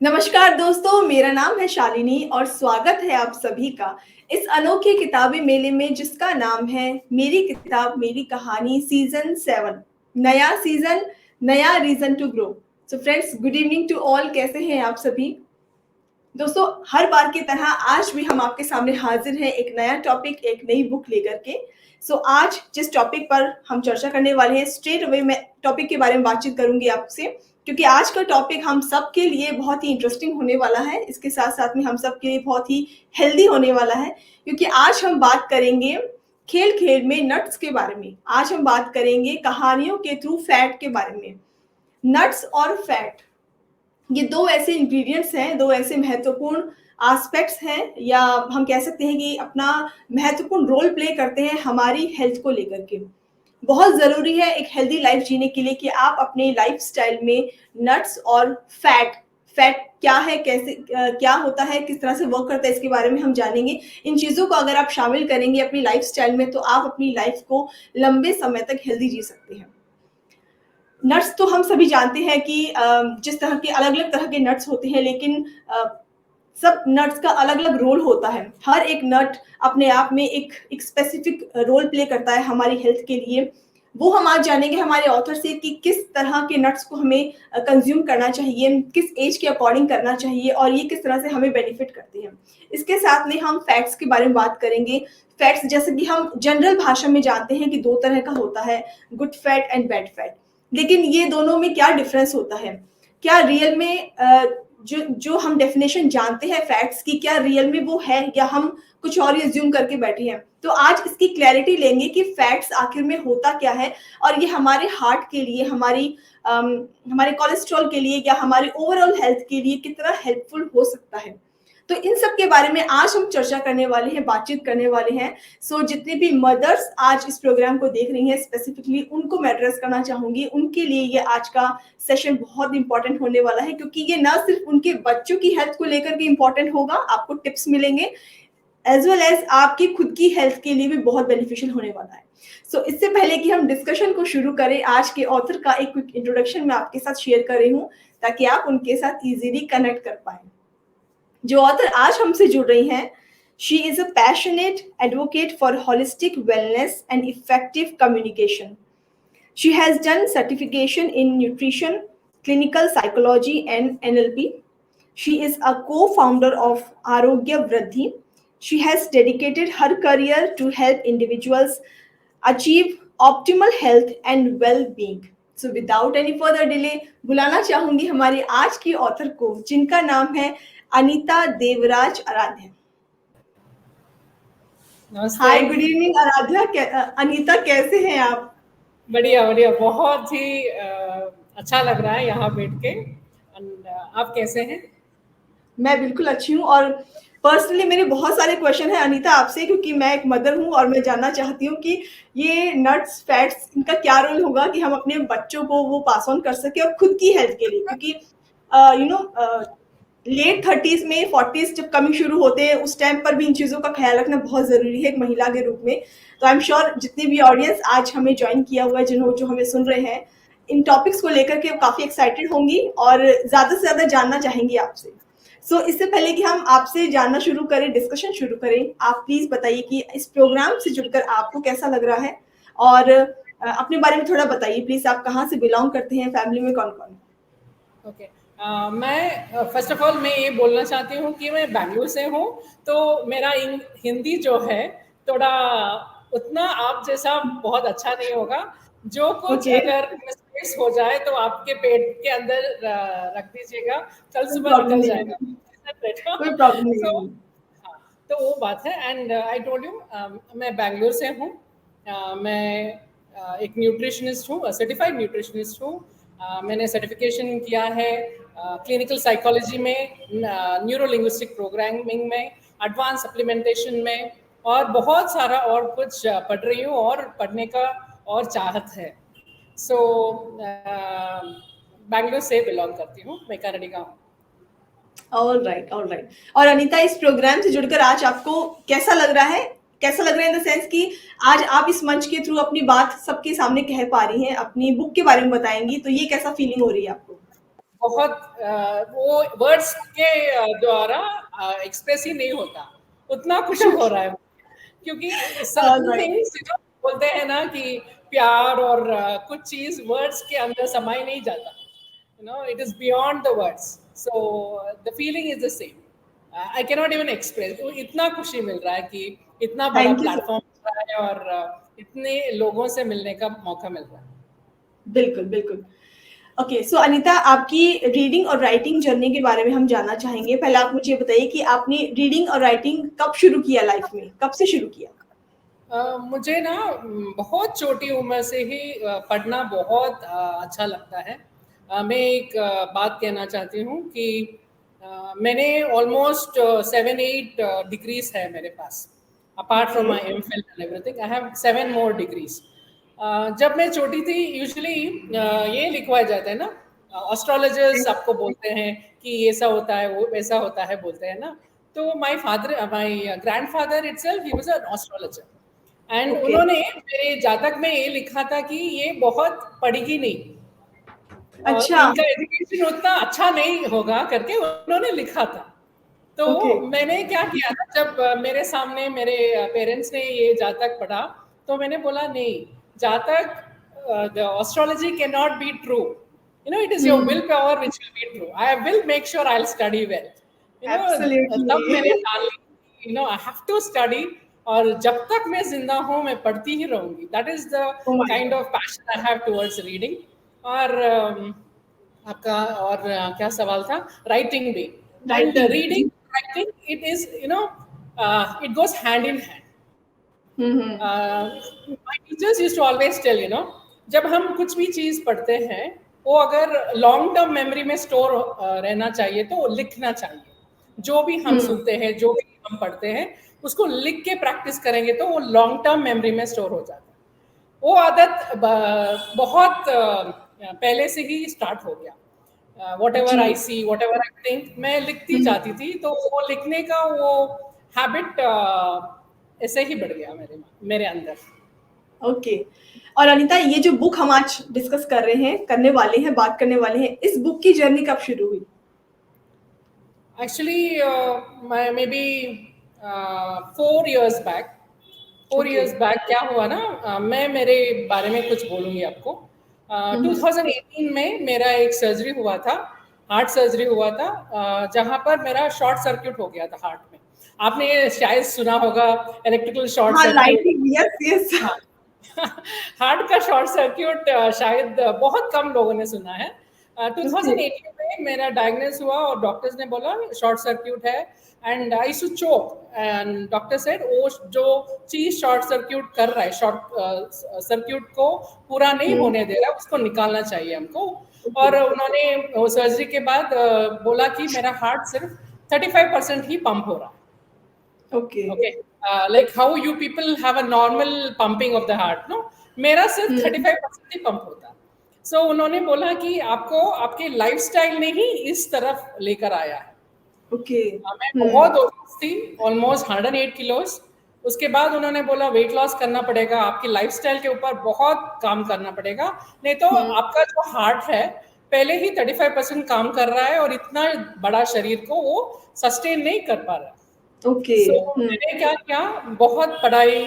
नमस्कार दोस्तों, मेरा नाम है शालिनी और स्वागत है आप सभी का इस अनोखे किताबी मेले में जिसका नाम है मेरी किताब मेरी कहानी सीजन 7। नया सीजन, नया reason to grow. So friends, good evening to all. कैसे हैं आप सभी? दोस्तों, हर बार की तरह आज भी हम आपके सामने हाजिर हैं एक नया टॉपिक, एक नई बुक लेकर के। आज जिस टॉपिक पर हम चर्चा करने वाले हैं, स्ट्रेट अवे मैं टॉपिक के बारे में बातचीत करूंगी आपसे, क्योंकि आज का टॉपिक हम सब के लिए बहुत ही इंटरेस्टिंग होने वाला है। इसके साथ साथ में हम सब के लिए बहुत ही हेल्दी होने वाला है, क्योंकि आज हम बात करेंगे खेल खेल में नट्स के बारे में। आज हम बात करेंगे कहानियों के थ्रू फैट के बारे में। नट्स और फैट, ये दो ऐसे इंग्रेडिएंट्स हैं, दो ऐसे महत्वपूर्ण एस्पेक्ट्स हैं, या हम कह सकते हैं कि अपना महत्वपूर्ण रोल प्ले करते हैं हमारी हेल्थ को लेकर के। बहुत ज़रूरी है एक हेल्दी लाइफ जीने के लिए कि आप अपने लाइफस्टाइल में नट्स और फैट फैट क्या है, कैसे क्या होता है, किस तरह से वर्क करता है, इसके बारे में हम जानेंगे। इन चीज़ों को अगर आप शामिल करेंगे अपनी लाइफस्टाइल में, तो आप अपनी लाइफ को लंबे समय तक हेल्दी जी सकते हैं। नट्स तो हम सभी जानते हैं कि जिस तरह के अलग-अलग तरह के नट्स होते हैं, लेकिन सब नट्स का अलग-अलग रोल होता है। हर एक नट अपने आप में एक स्पेसिफिक रोल प्ले करता है हमारी हेल्थ के लिए। वो हम आज जानेंगे हमारे ऑथर से कि किस तरह के नट्स को हमें कंज़्यूम करना चाहिए, किस एज के अकॉर्डिंग करना चाहिए और ये किस तरह से हमें बेनिफिट करते हैं। इसके साथ में हम फैट्स के बारे में बात करेंगे। फैट्स जैसे कि हम जनरल भाषा में जानते हैं कि 2 तरह का होता है, good fat and bad fat. लेकिन ये दोनों में क्या डिफरेंस होता है? क्या रियल में जो हम डेफिनेशन जानते हैं फैक्ट्स की, क्या रियल में वो है या हम कुछ और ही अज्यूम करके बैठे हैं? तो आज इसकी क्लैरिटी लेंगे कि फैट्स आखिर में होता क्या है और ये हमारे हार्ट के लिए, हमारे कोलेस्ट्रॉल के लिए या हमारे ओवरऑल हेल्थ के लिए कितना हेल्पफुल हो सकता है। तो इन सब के बारे में आज हम चर्चा करने वाले हैं, बातचीत करने वाले हैं। जितने भी मदर्स आज इस प्रोग्राम को देख रही हैं, स्पेसिफिकली उनको मैं एड्रेस करना चाहूँगी। उनके लिए ये आज का सेशन बहुत इंपॉर्टेंट होने वाला है, क्योंकि ये ना सिर्फ उनके बच्चों की हेल्थ को लेकर के इंपॉर्टेंट होगा, आपको टिप्स मिलेंगे, एज़ वेल एज़ आपकी खुद की हेल्थ के लिए भी बहुत बेनिफिशियल होने वाला है। इससे पहले कि हम डिस्कशन को शुरू करें, आज के ऑथर का एक क्विक इंट्रोडक्शन मैं आपके साथ शेयर कर रही हूँ, ताकि आप उनके साथ ईज़िली कनेक्ट कर पाएँ। जो ऑथर आज हमसे जुड़ रही हैं, she is a passionate advocate for holistic wellness and effective communication. She has done certification in nutrition, clinical psychology, and NLP. She is a co-founder of Arogya Vriddhi. She has dedicated her career to help individuals achieve optimal health and well-being. So without any further delay, बुलाना चाहूंगी हमारी आज की author को, जिनका नाम है अनीता देवराज आराध्या। नमस्ते। हाय, गुड इवनिंग आराध्या। अनीता, कैसे हैं आप? बढ़िया बढ़िया, बहुत ही अच्छा लग रहा है यहाँ बैठ के। आप कैसे हैं? मैं बिल्कुल अच्छी हूँ और पर्सनली मेरे बहुत सारे क्वेश्चन हैं अनीता आपसे, क्योंकि मैं एक मदर हूँ और मैं जानना चाहती हूँ कि ये नट्स, फैट्स, इनका क्या रोल होगा कि हम अपने बच्चों को वो पास ऑन कर सकें और खुद की हेल्थ के लिए, क्योंकि लेट 30s में 40s जब कमिंग शुरू होते हैं, उस टाइम पर भी इन चीज़ों का ख्याल रखना बहुत ज़रूरी है एक महिला के रूप में। तो आई एम श्योर जितनी भी ऑडियंस आज हमें ज्वाइन किया हुआ है, जो हमें सुन रहे हैं, इन टॉपिक्स को लेकर के काफ़ी एक्साइटेड होंगी और ज़्यादा से ज़्यादा जानना चाहेंगी आपसे। इससे पहले कि हम आपसे जानना शुरू करें, डिस्कशन शुरू करें, आप प्लीज़ बताइए कि इस प्रोग्राम से जुड़कर आपको कैसा लग रहा है और अपने बारे में थोड़ा बताइए प्लीज़। आप कहाँ से बिलोंग करते हैं, फैमिली में कौन-कौन? ओके। मैं फर्स्ट ऑफ ऑल मैं ये बोलना चाहती हूँ कि मैं बैंगलोर से हूँ, तो मेरा हिंदी जो है थोड़ा उतना आप जैसा बहुत अच्छा नहीं होगा। जो कुछ ओके, अगर मिस्टेक्स हो जाए तो आपके पेट के अंदर रख दीजिएगा, कल कोई सुबह प्रॉब्लम निकल नहीं जाएगा। है, कोई प्रॉब्लम नहीं सो है। हाँ, तो वो बात है। एंड आई टोल्ड यू मैं बैंगलोर से हूँ। मैं एक न्यूट्रिशनिस्ट हूँ, सर्टिफाइड न्यूट्रिशनिस्ट हूँ। मैंने सर्टिफिकेशन किया है क्लिनिकल साइकोलॉजी में, न्यूरो लिंग्विस्टिक प्रोग्रामिंग में, एडवांस सप्लीमेंटेशन में, और बहुत सारा और कुछ पढ़ रही हूँ और पढ़ने का और चाहत है। बैंगलोर से बिलोंग करती हूँ, मैं कनाडा का हूँ। All right, all right. और अनीता, इस प्रोग्राम से जुड़कर आज आपको कैसा लग रहा है? कैसा लग रहा है इन द सेंस कि आज आप इस मंच के थ्रू अपनी बात सबके सामने कह पा रही हैं, अपनी बुक के बारे में बताएँगी, तो ये कैसा फीलिंग हो रही है आपको? बहुत वो वर्ड्स के द्वारा एक्सप्रेस ही नहीं होता, उतना खुशी हो रहा है क्योंकि सर्टेन राइट। थिंग्स बोलते हैं ना कि प्यार और कुछ चीज वर्ड्स के अंदर समाई नहीं जाता, it is beyond the words, so the feeling is the same. I cannot even express, इतना खुशी मिल रहा है कि इतना बड़ा थैंक यू सो प्लेटफॉर्म मिल रहा है और इतने लोगों से मिलने का मौका मिल रहा है। बिल्कुल, बिल्कुल। ओके, सो अनीता, आपकी रीडिंग और राइटिंग जर्नी के बारे में हम जानना चाहेंगे। पहले आप मुझे बताइए कि आपने रीडिंग और राइटिंग कब शुरू किया लाइफ में? कब से शुरू किया? मुझे ना बहुत छोटी उम्र से ही पढ़ना बहुत अच्छा लगता है। मैं एक बात कहना चाहती हूँ कि मैंने ऑलमोस्ट 7-8 डिग्रीज है मेरे पास, apart from okay. My MPhil and everything I have 7 more degrees. जब मैं छोटी थी यूजुअली ये लिखवाया जाता है ना, एस्ट्रोलॉजर्स आपको बोलते हैं कि ऐसा होता है वो वैसा होता है बोलते हैं ना, तो माई grandfather itself he was an astrologer and okay. उन्होंने मेरे जातक में ये लिखा था कि ये बहुत पढ़ेगी नहीं और अच्छा। इनका एजुकेशन उतना अच्छा नहीं होगा करके उन्होंने लिखा था। तो ओके। मैंने क्या किया था, जब मेरे सामने मेरे पेरेंट्स ने ये जातक पढ़ा तो मैंने बोला नहीं, जातक the astrology can not be true, it is your will power which will be true, I will make sure I will study well, तब मैंने एब्सोल्युटली। ठान ली, आई हैव टू स्टडी और जब तक मैं जिंदा हूँ मैं पढ़ती ही रहूंगी। That is the oh my kind god! Of passion I have towards reading. और आपका और क्या सवाल था, राइटिंग भी एंड राइटिंग। जी। Reading writing, it is it goes hand in hand. Hmm, hmm. My teachers used to always tell, जब हम कुछ भी चीज पढ़ते हैं वो अगर लॉन्ग टर्म मेमोरी में स्टोर रहना चाहिए तो लिखना चाहिए। जो भी हम हुँ। सुनते हैं, जो भी हम पढ़ते हैं, उसको लिख के प्रैक्टिस करेंगे तो वो लॉन्ग टर्म मेमोरी में स्टोर हो जाता है। वो आदत बहुत पहले से ही स्टार्ट हो गया। वॉट एवर जी। I see, whatever I think, मैं लिखती हुँ। जाती थी, तो वो लिखने का वो हैबिट ऐसे ही बढ़ गया मेरे अंदर। ओके। और अनीता, ये जो बुक हम आज डिस्कस कर रहे हैं, करने वाले हैं, बात करने वाले हैं, इस बुक की जर्नी कब शुरू हुई? Actually may be 4 years back. Four okay. Years back क्या हुआ ना, मैं मेरे बारे में कुछ बोलूँगी आपको। हुँ, हुँ। 2018 में मेरा एक सर्जरी हुआ था, हार्ट सर्जरी हुआ था, जहाँ पर मेरा शॉर्ट सर्क्यूट हो गया था हार्ट में। आपने ये शायद सुना होगा, इलेक्ट्रिकल शॉर्ट हाँ, सर्क्यूट। Lighting, yes, yes. हाँ। हार्ट का शॉर्ट सर्क्यूट शायद बहुत कम लोगों ने सुना है। ओके। 2018 में मेरा डायग्नोस हुआ और डॉक्टर्स ने बोला शॉर्ट सर्क्यूट है and I shoe choke, and doctor said वो जो चीज शॉर्ट सर्क्यूट कर रहा है, शॉर्ट सर्क्यूट को पूरा नहीं हुँ। होने दे रहा, उसको निकालना चाहिए हमको। ओके। और उन्होंने वो सर्जरी के बाद बोला कि मेरा हार्ट सिर्फ 35% ही पंप हो रहा है। Okay. Okay. Like how you people have a normal pumping of the heart, no? मेरा सिर्फ हुँ। 35% ही पंप होता। So उन्होंने बोला कि आपको आपके लाइफस्टाइल ने ही इस तरफ लेकर आया है। ओके। मैं हुँ। बहुत ओबीस थी, ऑलमोस्ट 108 किलोज। उसके बाद उन्होंने बोला वेट लॉस करना पड़ेगा, आपकी लाइफस्टाइल के ऊपर बहुत काम करना पड़ेगा, नहीं तो हुँ। आपका जो हार्ट है पहले ही 35% काम कर रहा है और इतना बड़ा शरीर को वो सस्टेन नहीं कर पा रहा। ओके। सो हुँ। मैंने क्या किया, बहुत पढ़ाई,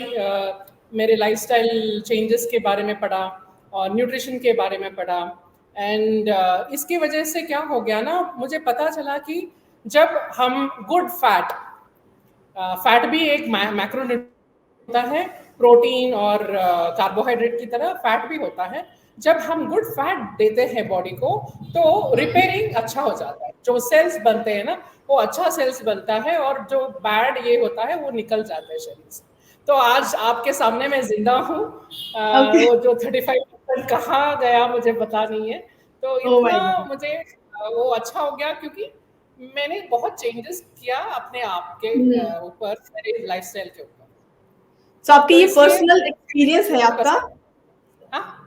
मेरे लाइफस्टाइल चेंजेस के बारे में पढ़ा और न्यूट्रिशन के बारे में पढ़ा एंड इसकी वजह से क्या हो गया ना, मुझे पता चला कि जब हम गुड फैट, फैट भी एक मैक्रो होता है, प्रोटीन और कार्बोहाइड्रेट की तरह फैट भी होता है। जब हम गुड फैट देते हैं बॉडी को तो रिपेयरिंग अच्छा हो जाता है, जो सेल्स बनते हैं ना वो अच्छा सेल्स बनता है और जो बैड ये होता है वो निकल जाता है शरीर से। तो आज आपके सामने मैं जिंदा हूँ। ओके। वो जो 35% कहाँ गया मुझे पता नहीं है। तो ओह माय इतना गॉड! मुझे वो अच्छा हो गया क्योंकि मैंने बहुत चेंजेस किया अपने आप के हुँ। ऊपर, मेरे लाइफस्टाइल के ऊपर। सो आपका तो ये इसलिए पर्सनल एक्सपीरियंस है आपका? हाँ,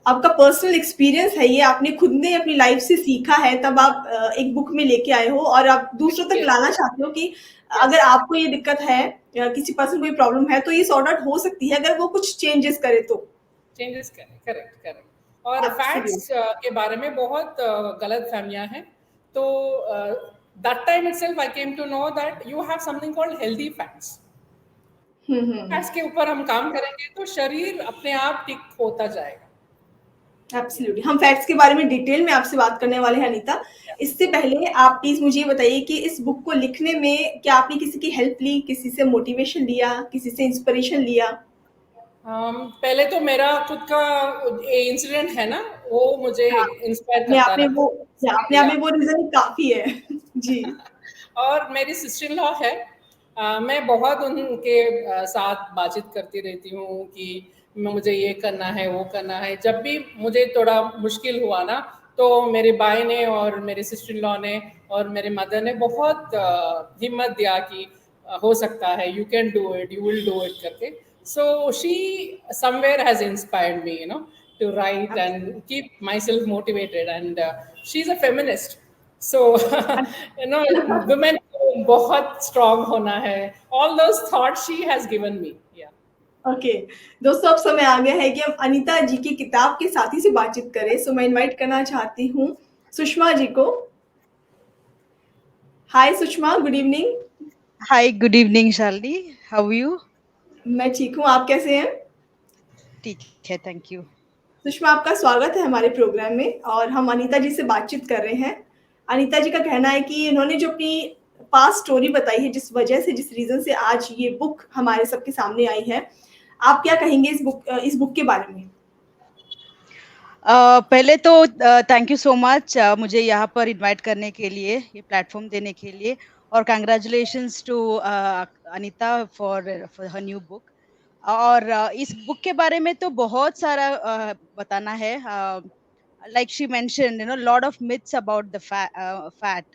आपका पर्सनल एक्सपीरियंस है ये, आपने खुद ने अपनी लाइफ से सीखा है, तब आप एक बुक में लेके आए हो और आप दूसरों तक यस, लाना चाहते हो कि यस, अगर आपको ये दिक्कत है या किसी पर्सन को ये प्रॉब्लम है, तो ये सॉर्ट आउट हो सकती है अगर वो कुछ चेंजेस करे तो। चेंजेस करें, करेक्ट, करेक्ट। और Absolutely. फैट्स के बारे में बहुत गलत फहमियां हैं। तो that time itself I came to know that you have something called healthy fats. Hmm. Fats के ऊपर हम काम करेंगे तो शरीर अपने आप ठीक होता जाएगा। एब्सोल्युटली, हम फैक्ट्स के बारे में डिटेल में आपसे बात करने वाले हैं अनीता। इससे पहले आप प्लीज मुझे ये बताइए कि इस बुक को लिखने में क्या आपने किसी की हेल्प ली, किसी से मोटिवेशन लिया, किसी से इंस्पिरेशन लिया? पहले तो मेरा खुद का इंसिडेंट है ना, वो मुझे हाँ, इंस्पायर अपने करता आप में रहता वो, है, या इसके अपने लिए आप में वो रीजन काफी है। जी। और मेरी सिस्टर इन लॉ है। मैं बहुत उनके साथ बातचीत करती रहती हूँ कि मुझे ये करना है, वो करना है। जब भी मुझे थोड़ा मुश्किल हुआ ना, तो मेरे भाई ने और मेरे सिस्टर इन लॉ ने और मेरे मदर ने बहुत हिम्मत दिया कि हो सकता है, you can do it, you will do it करके। So she somewhere has inspired me, to write and keep myself motivated, and she's a feminist. So women को बहुत strong होना है, all those thoughts she has given me. Yeah. Okay, दोस्तों अब समय आ गया है कि हम अनीता जी की किताब के साथी से बातचीत करें। सो मैं इनवाइट करना चाहती हूँ सुषमा जी को। Hi Sushma, good evening. Hi, good evening, Shalini. How are you? मैं ठीक हूँ, आप कैसे हैं? ठीक है, thank you. सुषमा, आपका स्वागत है हमारे प्रोग्राम में और हम अनीता जी से बातचीत कर रहे हैं। अनीता जी का कहना है कि इन्होंने जो अपनी पास्ट स्टोरी बताई है, जिस वजह से, जिस रीजन से आज ये बुक हमारे सबके सामने आई है, आप क्या कहेंगे इस बुक के बारे में? पहले तो थैंक यू सो मच मुझे यहाँ पर इनवाइट करने के लिए, ये प्लेटफॉर्म देने के लिए, और congratulations to Anita for her new book. और इस बुक के बारे में तो बहुत सारा बताना है। Like she mentioned, lot of myths about the fat.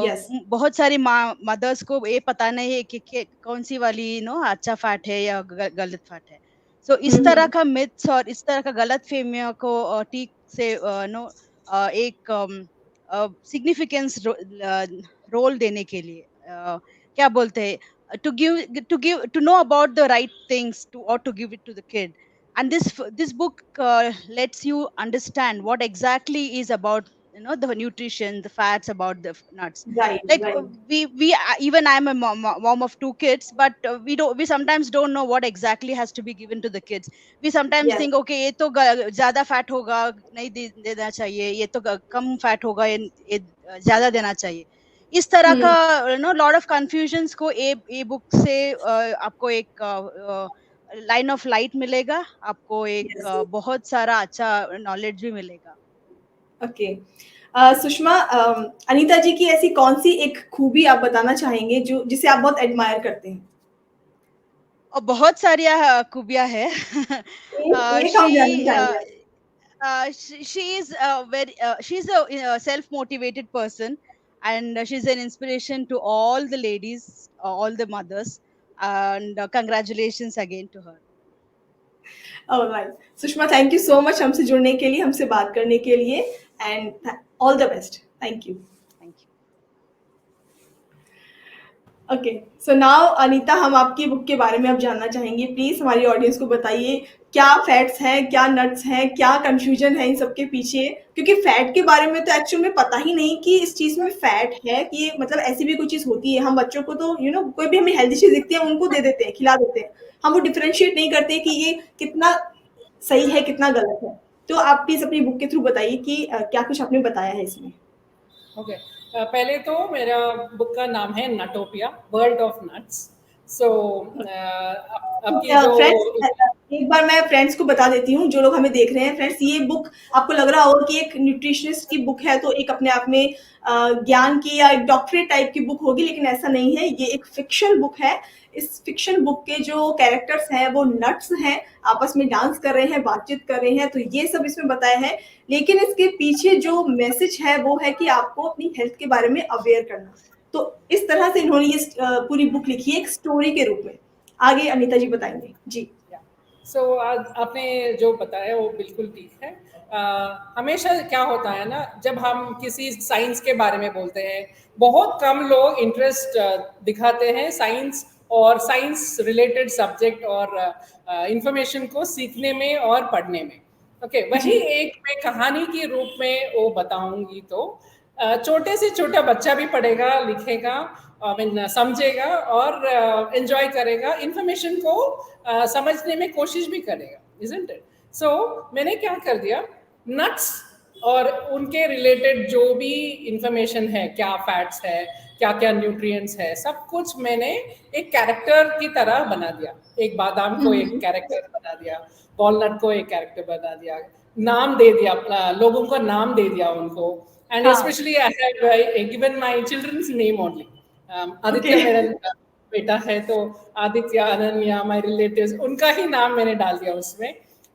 Yes. बहुत सारी मदर्स को ये पता नहीं है कि कौन सी वाली अच्छा फैट है या गलत फैट है। सो इस तरह का मिथ्स और इस तरह का गलत फहमियों को ठीक से एक सिग्निफिकेंस रोल देने के लिए क्या बोलते हैं, to know about the right things to give it to the kid. And this book lets you understand what exactly is about the nutrition, the fats, about the nuts. Right, Like right. we even I'm a mom of two kids, but we sometimes don't know what exactly has to be given to the kids. We sometimes yes. think, okay, ये तो ज्यादा fat होगा, नहीं देना चाहिए, ये तो कम fat होगा, ये ज्यादा देना चाहिए। इस तरह का लॉट ऑफ कंफ्यूजन्स को ए बुक से आपको एक लाइन ऑफ लाइट मिलेगा, आपको एक यस। बहुत सारा अच्छा नॉलेज भी मिलेगा। ओके। सुषमा, अनीता जी की ऐसी कौन सी एक खूबी आप बताना चाहेंगे जो जिसे आप बहुत एडमायर करते हैं? और बहुत सारी खूबियां है। एक हम जानना शी चाहेंगे। she is very she's a self motivated person, and she's an inspiration to all the ladies, all the mothers, and congratulations again to her. Alright, Sushma, thank you so much हमसे जुड़ने के लिए, हमसे बात करने के लिए, and all the best. Thank you. Thank you. Okay, so now Anita, हम आपकी बुक के बारे में अब जानना चाहेंगे। प्लीज हमारी ऑडियंस को बताइए, क्या फैट्स हैं, क्या नट्स हैं, क्या कंफ्यूजन है इन सब के पीछे? क्योंकि फैट के बारे में तो एक्चुअल में पता ही नहीं कि इस चीज में फैट है, कि ये मतलब ऐसी भी कोई चीज होती है। हम बच्चों को तो कोई भी हमें हेल्दी चीज दिखती है, उनको दे देते हैं, खिला देते हैं। हम वो डिफरेंशिएट नहीं करते कि ये कितना सही है, कितना गलत है। तो आप प्लीज अपनी बुक के थ्रू बताइए कि क्या कुछ आपने बताया है इसमें। ओके, पहले तो मेरा बुक का नाम है नटोपिया, वर्ल्ड ऑफ नट्स। सो आपकी जो फ्रेंड्स, एक बार मैं फ्रेंड्स को बता देती हूँ, जो लोग हमें देख रहे हैं। फ्रेंड्स, ये बुक आपको लग रहा होगा कि एक न्यूट्रिशनिस्ट की बुक है, तो एक अपने आप में ज्ञान की या एक डॉक्टरेट टाइप की बुक होगी, लेकिन ऐसा नहीं है। ये एक फिक्शन बुक है। इस फिक्शन बुक के जो कैरेक्टर्स हैं वो नट्स हैं, आपस में डांस कर रहे हैं, बातचीत कर रहे हैं, तो ये सब इसमें बताया है। लेकिन इसके पीछे जो मैसेज है वो है कि आपको अपनी हेल्थ के बारे में अवेयर करना। तो इस तरह से इन्होंने ये पूरी बुक लिखी है एक स्टोरी के रूप में। आगे अनीता जी बताएंगे जी। सो आपने जो बताया वो बिल्कुल ठीक है। हमेशा क्या होता है ना, जब हम किसी साइंस के बारे में बोलते हैं, बहुत कम लोग इंटरेस्ट दिखाते हैं साइंस और साइंस रिलेटेड सब्जेक्ट और इंफॉर्मेशन को सीखने में और पढ़ने में। ओके, वही एक मैं कहानी के रूप में वो बताऊंगी तो छोटे से छोटा बच्चा भी पढ़ेगा, लिखेगा, आई मीन समझेगा और एंजॉय करेगा, इंफॉर्मेशन को समझने में कोशिश भी करेगा, इजंट इट? सो मैंने क्या कर दिया, नट्स और उनके रिलेटेड जो भी इंफॉर्मेशन है, क्या फैट्स है, क्या क्या न्यूट्रिएंट्स है, सब कुछ मैंने एक कैरेक्टर की तरह बना दिया। एक बादाम को एक कैरेक्टर बना दिया, वॉलनट को एक कैरेक्टर बना दिया, नाम दे दिया, लोगों को नाम दे दिया उनको, एंड हाँ। Specially I have given my childrens name only. Aditya Okay. मेरा बेटा है तो आदित्य, अनन्या, माय रिलेटिव्स, उनका ही नाम मैंने डाल दिया उसमें।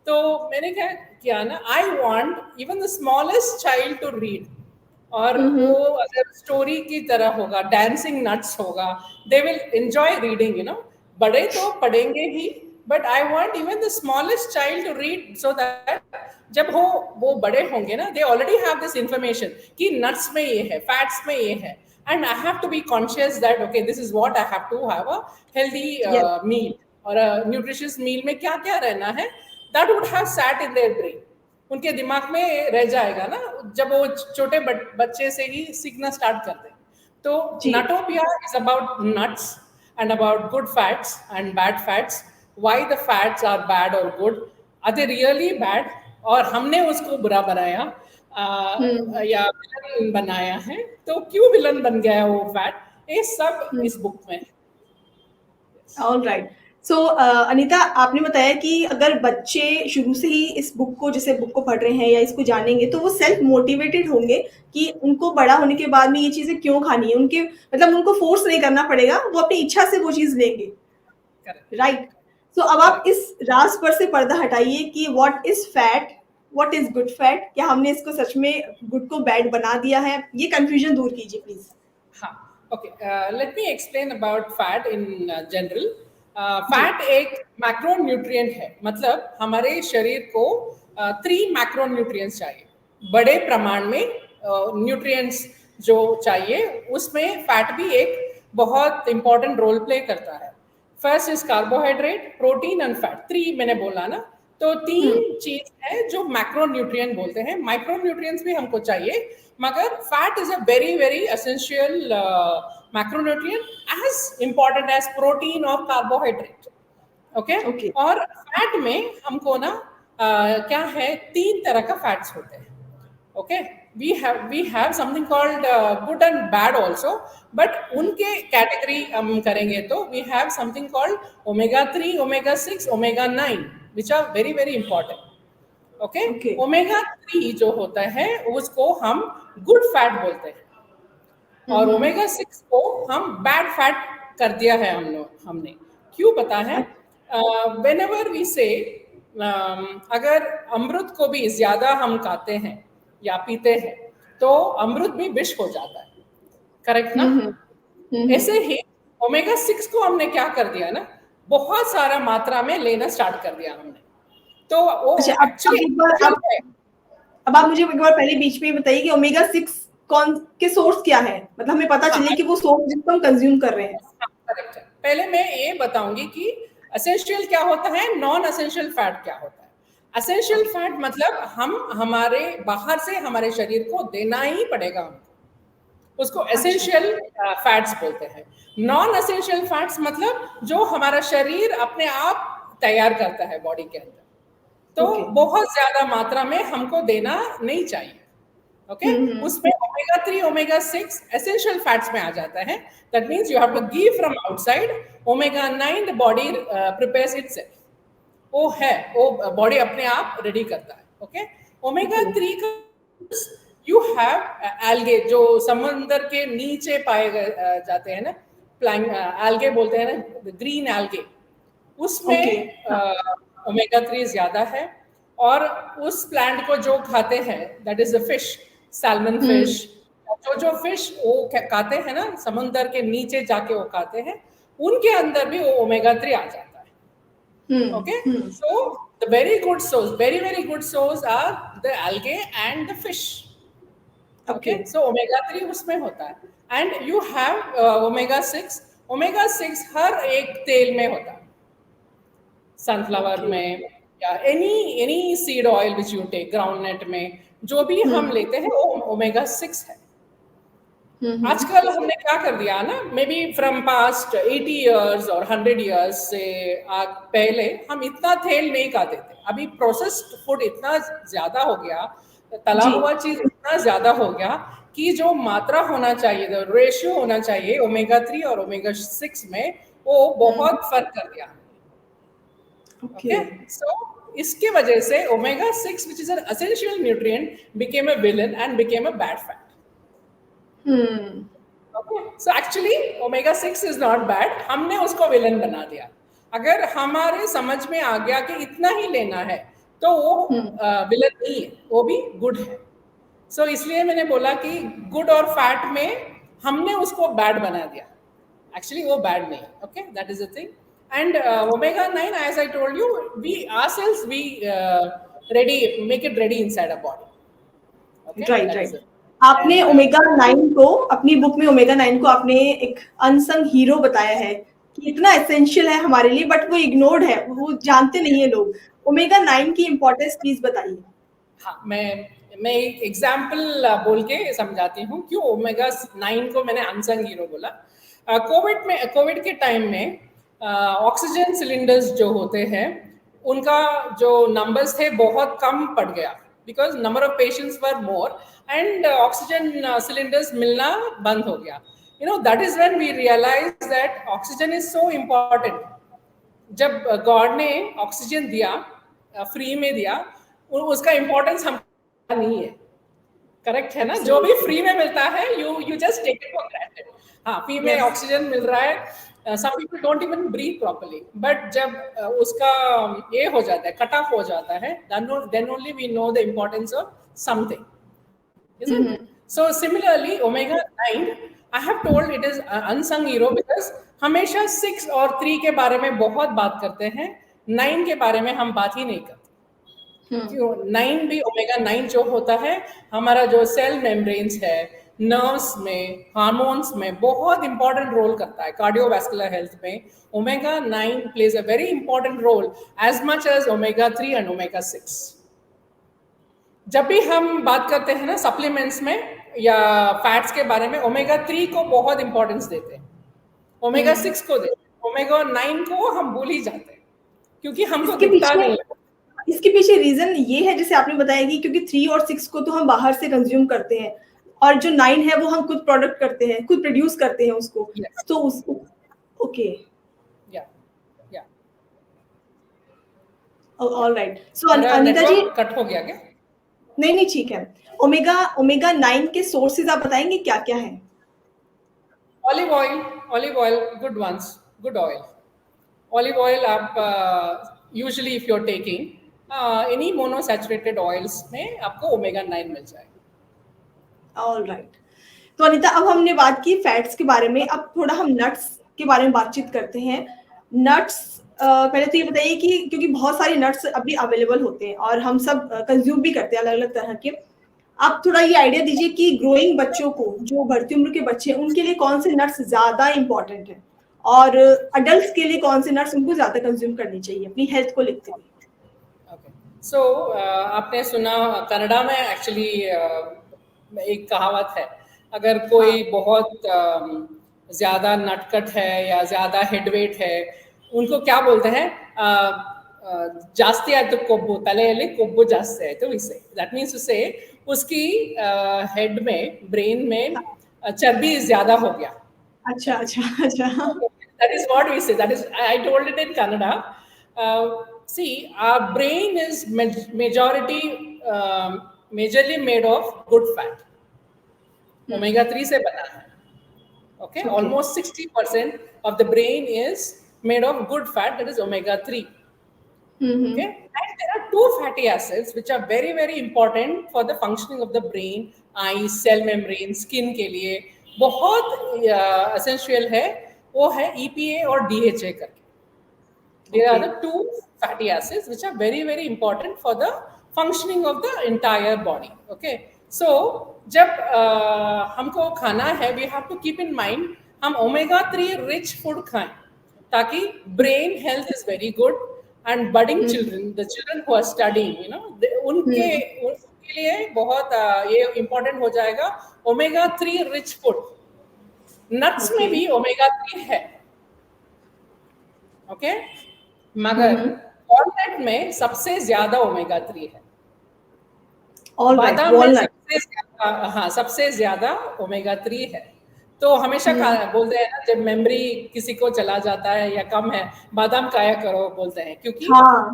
तो मैंने क्या किया ना, I want even the smallest child to read, और वो अगर स्टोरी की तरह होगा, डांसिंग नट्स होगा, they will enjoy reading, you know. बड़े तो पढ़ेंगे ही, but I want even the smallest child to read, so that जब वो बड़े होंगे ना, they already have this information कि नट्स में ये है, फैट्स में ये है, and I have to be conscious that okay, this is what I have to have a healthy Yes. Meal, और न्यूट्रिशियस मील में क्या क्या रहना है, that would have sat in their brain, उनके दिमाग में रह जाएगा ना, जब वो छोटे बच्चे से ही सीखना स्टार्ट कर दें। तो जी। Nutopia is about nuts and about good fats and bad fats, why the fats are bad और good, are they really bad, और हमने उसको बुरा बनाया या विलन बनाया है, तो क्यों विलन बन गया वो फैट, ये सब इस बुक में है। All right. सो अनीता, आपने बताया कि अगर बच्चे शुरू से ही इस बुक को, जैसे बुक को पढ़ रहे हैं या इसको जानेंगे, तो वो सेल्फ मोटिवेटेड होंगे कि उनको बड़ा होने के बाद में ये चीजें क्यों खानी है, उनके मतलब उनको फोर्स नहीं करना पड़ेगा, वो अपनी इच्छा से वो चीज लेंगे, Correct. राइट? सो अब आप इस राज पर से पर्दा हटाइए कि what is fat, what is good fat, क्या हमने इसको सच में गुड को बैड बना दिया है, ये कंफ्यूजन दूर कीजिए प्लीज। हाँ, okay, let me explain about fat in general. Fat एक मैक्रो न्यूट्रिएंट है, मतलब हमारे शरीर को 3 मैक्रो न्यूट्रिएंट्स चाहिए, बड़े प्रमाण में न्यूट्रिएंट्स जो चाहिए, उसमें फैट भी एक बहुत इंपॉर्टेंट रोल प्ले करता है। First is carbohydrate, protein and fat, 3 मैंने बोला ना, तो 3 चीज है जो मैक्रो न्यूट्रिएंट बोलते हैं। माइक्रो न्यूट्रिएंट्स भी हमको चाहिए, मगर fat is a very very essential macronutrient, as important as protein और कार्बोहाइड्रेट। ओके, और फैट में हमको ना क्या है, 3 तरह का फैट्स होते हैं। Okay, we have something called good and bad also, but उनके कैटेगरी हम करेंगे तो we have something called omega 3, omega 6, omega 9, which are very very important. Okay, Okay. Omega 3 जो होता है उसको हम गुड फैट बोलते हैं, और ओमेगा 6 को हम बैड फैट कर दिया है हमने। क्यों पता है? व्हेनेवर वी से अगर अमृत को भी ज्यादा हम खाते हैं या पीते हैं तो अमृत भी विष हो जाता है, करेक्ट ना? ऐसे ही ओमेगा 6 को हमने क्या कर दिया ना, बहुत सारा मात्रा में लेना स्टार्ट कर दिया हमने, तो वो अच्छा, एक्चुअली अब आप मुझे एक बार पहले बीच में बताइए कि ओमेगा 6 कौन के सोर्स क्या है, मतलब हमें पता चले कि वो सोर्स जिसको हम कंज्यूम कर रहे हैं। करेक्ट है। पहले मैं ये बताऊंगी कि एसेंशियल क्या होता है, नॉन एसेंशियल फैट क्या होता है। एसेंशियल फैट मतलब हम हमारे बाहर से हमारे शरीर को देना ही पड़ेगा हमको, उसको एसेंशियल फैट्स बोलते हैं। नॉन एसेंशियल फैट्स मतलब जो हमारा शरीर अपने आप तैयार करता है बॉडी के अंदर, तो बहुत ज्यादा मात्रा में हमको देना नहीं चाहिए। ओके, उसमें ओमेगा 3, ओमेगा 6 एसेंशियल फैट्स में आ जाता है। That means you have to give from outside. Omega 9 the body prepares itself, वो है, वो बॉडी अपने आप रेडी करता है। ओके, ओमेगा 3 का यू हैव एल्गे, जो समुद्र के नीचे पाए जाते हैं ना, प्लैंक एल्गे बोलते हैं ना, ग्रीन एल्गे, उसमें ओमेगा 3 ज्यादा है। और उस प्लांट को जो खाते हैं, that is a fish, salmon fish, जो फिश वो खाते हैं ना समुद्र के नीचे जाके वो खाते हैं, उनके अंदर भी वो ओमेगा 3 आ जाता है। Okay, so the very good source, very very good source are the algae and the fish. Okay, so omega 3 उसमें होता है। And you have omega 6। ओमेगा 6 हर एक तेल में होता है, सनफ्लावर में any seed oil which you take, groundnut में जो भी हम लेते हैं वो ओमेगा 6 है। आजकल हमने क्या कर दिया ना, may be from past 80 years और 100 इयर्स से पहले हम इतना तेल नहीं खाते थे। अभी प्रोसेस्ड फूड इतना ज्यादा हो गया, तला हुआ चीज इतना ज्यादा हो गया कि जो मात्रा होना चाहिए, जो रेशियो होना चाहिए ओमेगा 3 और ओमेगा 6 में, वो बहुत फर्क कर दिया। ओके, सो इसके वजह से omega 6 which is an essential nutrient became a villain and became a bad fat. Okay, so actually omega 6 is not bad, हमने उसको विलन बना दिया। अगर हमारे समझ में आ गया कि इतना ही लेना है तो वो विलन नहीं है, वो भी गुड है। सो इसलिए मैंने बोला कि गुड और फैट में हमने उसको बैड बना दिया, एक्चुअली वो बैड नहीं। Okay, that is the thing. And omega 9, as I told you, we ourselves we ready make it ready inside a body. Right. आपने ओमेगा 9 को अपनी बुक में ओमेगा 9 को आपने एक अनसंग हीरो बताया है कि इतना एसेंशियल है हमारे लिए, बट वो इग्नोर्ड है, वो जानते नहीं है लोग। ओमेगा 9 की इंपॉर्टेंस प्लीज बताइए। हाँ, मैं एक एग्जाम्पल बोल के समझाती हूँ क्यों ओमेगा 9 को मैंने अनसंग हीरो बोला। कोविड के टाइम में ऑक्सीजन सिलेंडर्स जो होते हैं उनका जो नंबर्स थे बहुत कम पड़ गया, because number of patients were more and oxygen cylinders मिलना बंद हो गया। You know, that is when we realise that oxygen is so important. जब गॉड ने ऑक्सीजन दिया, फ्री में दिया, उसका इम्पोर्टेंस हम नहीं है। करेक्ट है ना? जो भी फ्री में मिलता है you just take it for granted. हाँ, फ्री में ऑक्सीजन मिल रहा है, some people don't even breathe properly, but जब उसका ये हो जाता है, कट ऑफ हो जाता है, then only we know the importance of something, isn't it? So similarly omega 9, I have told it is unsung hero because हमेशा 6 और 3 के बारे में बहुत बात करते हैं, 9 के बारे में हम बात ही नहीं करते। क्यों? 9 भी ओमेगा 9 जो होता है, हमारा जो सेल मेम्ब्रेन्स है, नर्व्स में, हार्मोन्स में बहुत इंपॉर्टेंट रोल करता है। कार्डियोवैस्कुलर हेल्थ में omega 9 plays a very important role as much as omega 3 and omega 6। जब भी हम बात करते हैं ना सप्लीमेंट्स में या फैट्स के बारे में, ओमेगा 3 को बहुत इंपॉर्टेंस देते हैं, ओमेगा 6 को देते हैं, ओमेगा 9 को हम भूल ही जाते हैं क्योंकि हमको दिखता नहीं है। इसके पीछे रीजन ये है, जैसे आपने बताया कि क्योंकि 3 और 6 को तो हम बाहर से कंज्यूम करते हैं और जो 9 है वो हम खुद प्रोडक्ट करते हैं, खुद प्रोड्यूस करते हैं उसको। तो उसको ओके, या ऑलराइट। सो अनीता जी, कट हो गया क्या? नहीं ठीक है। ओमेगा 9 के सोर्सेज आप बताएंगे क्या क्या है? Olive oil good ones, good oil. Olive oil आप usually if you are taking any monounsaturated oils में आपको ओमेगा 9 मिल जाएगा। ऑलराइट। तो अनीता, अब हमने बात की फैट्स के बारे में, अब थोड़ा हम नट्स के बारे में बातचीत करते हैं। नट्स, पहले तो ये बताइए कि क्योंकि बहुत सारे नट्स अभी अवेलेबल होते हैं और हम सब कंज्यूम भी करते हैं अलग अलग तरह के, आप थोड़ा ये आइडिया दीजिए कि ग्रोइंग बच्चों को, जो बढ़ती उम्र के बच्चे हैं, उनके लिए कौन से नट्स ज्यादा इंपॉर्टेंट है और अडल्ट्स के लिए कौन से नट्स उनको ज्यादा कंज्यूम करनी चाहिए अपनी हेल्थ को लेते हुए? सो आपने सुना कनाडा में एक्चुअली एक कहावत है, अगर कोई बहुत ज्यादा नटखट है या ज्यादा हेडवेट है, उनको क्या बोलते हैं? जास्ती आयतो कोब्बु, तलेಯಲ್ಲಿ कोब्बु जास्ती आयतो इसे। दैट मीन्स टू से उसकी हेड में, ब्रेन में चर्बी ज्यादा हो गया। अच्छा। That is what we say. That is, I told it in Kannada. See, our brain is majorly made of good fat. Omega 3 से बना है. Okay? Almost 60% of the brain is made of good fat, that is omega 3. Okay? And there are 2 fatty acids which are very very important for the functioning of the brain, eyes, cell membrane, skin के लिए बहुत essential है, वो है EPA और DHA करके। There are the 2 fatty acids which are very very important for the functioning of the entire body. Okay, so जब हमको खाना है, we have to keep in mind हम omega 3 rich food खाएं ताकि brain health is very good, and budding children, the children who are studying, you know, उनके लिए बहुत ये इम्पोर्टेंट हो जाएगा ओमेगा 3 रिच फूड। नट्स में भी ओमेगा 3 है, ओके, मगर वॉलनट में सबसे ज्यादा ओमेगा 3 है। बादाम में सबसे ज्यादा, हाँ, सबसे ज्यादा ओमेगा 3 है। तो हमेशा बोलते हैं ना, जब मेमोरी किसी को चला जाता है या कम है, बादाम खाया करो बोलते हैं, क्योंकि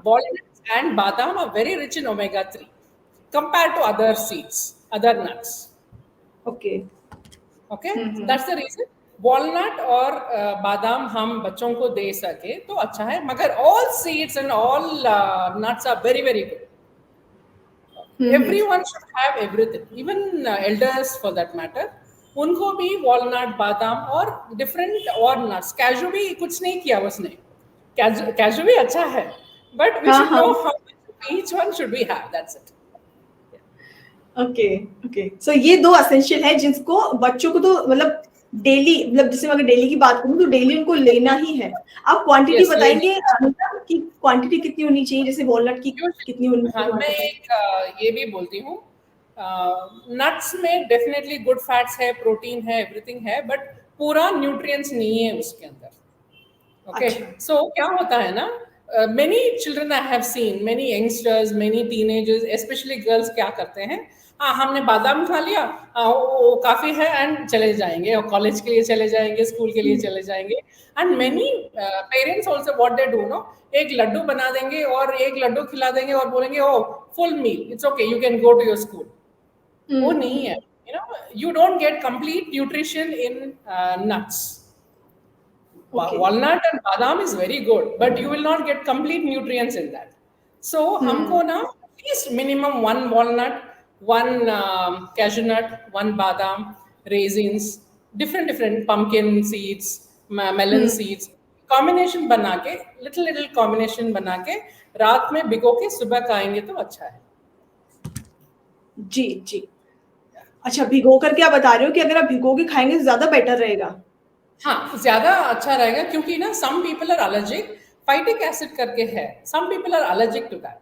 walnuts and badam are very rich in omega 3 compared to other seeds, other nuts. Okay. That's the reason walnut और बादाम हम बच्चों को दे सके तो अच्छा है, मगर all seeds and all nuts are very very good. Everyone should have everything, even elders for that matter. उनको भी walnut, बादाम और different और nuts, cashew भी कुछ नहीं किया उसने, cashew भी अच्छा है, but we should know how much each one should we have, that's it. Okay so ये 2 एसेंशियल है जिसको बच्चों को तो मतलब डेली, मतलब जैसे अगर डेली की बात करूं तो डेली उनको लेना ही है। आप क्वांटिटी बताएंगे कि क्वांटिटी कितनी होनी चाहिए, जैसे वॉलनट की कितनी होनी चाहिए? मैं एक ये भी बोलती हूँ, नट्स में डेफिनेटली गुड फैट्स है, प्रोटीन है, एवरीथिंग है, बट पूरा न्यूट्रिएंट्स नहीं है उसके अंदर। ओके, सो क्या होता है ना, many children I have seen, many youngsters, many teenagers, especially girls क्या करते हैं, हाँ हमने बादाम खा लिया, वो काफी है एंड चले जाएंगे, और कॉलेज के लिए चले जाएंगे, स्कूल के लिए चले जाएंगे। And many parents also what they do know, एक लड्डू बना देंगे और एक लड्डू खिला देंगे और बोलेंगे oh full meal, it's okay, you can go to your school. वो नहीं है, you know, you don't get complete nutrition in nuts. Walnut and badam is very good, but you will not get complete nutrients in that. So हमको ना at least minimum 1 walnut, 1 cashew nut, 1 badam, raisins, different pumpkin seeds, melon seeds, combination बना के, little combination बना के रात में भिगो के सुबह खाएंगे तो अच्छा है। जी अच्छा, भिगो कर क्या बता रहे हो कि अगर आप भिगो के खाएंगे तो ज्यादा बेटर रहेगा? हाँ, ज्यादा अच्छा रहेगा, क्योंकि ना some people are allergic, phytic acid करके है, some people are allergic to that,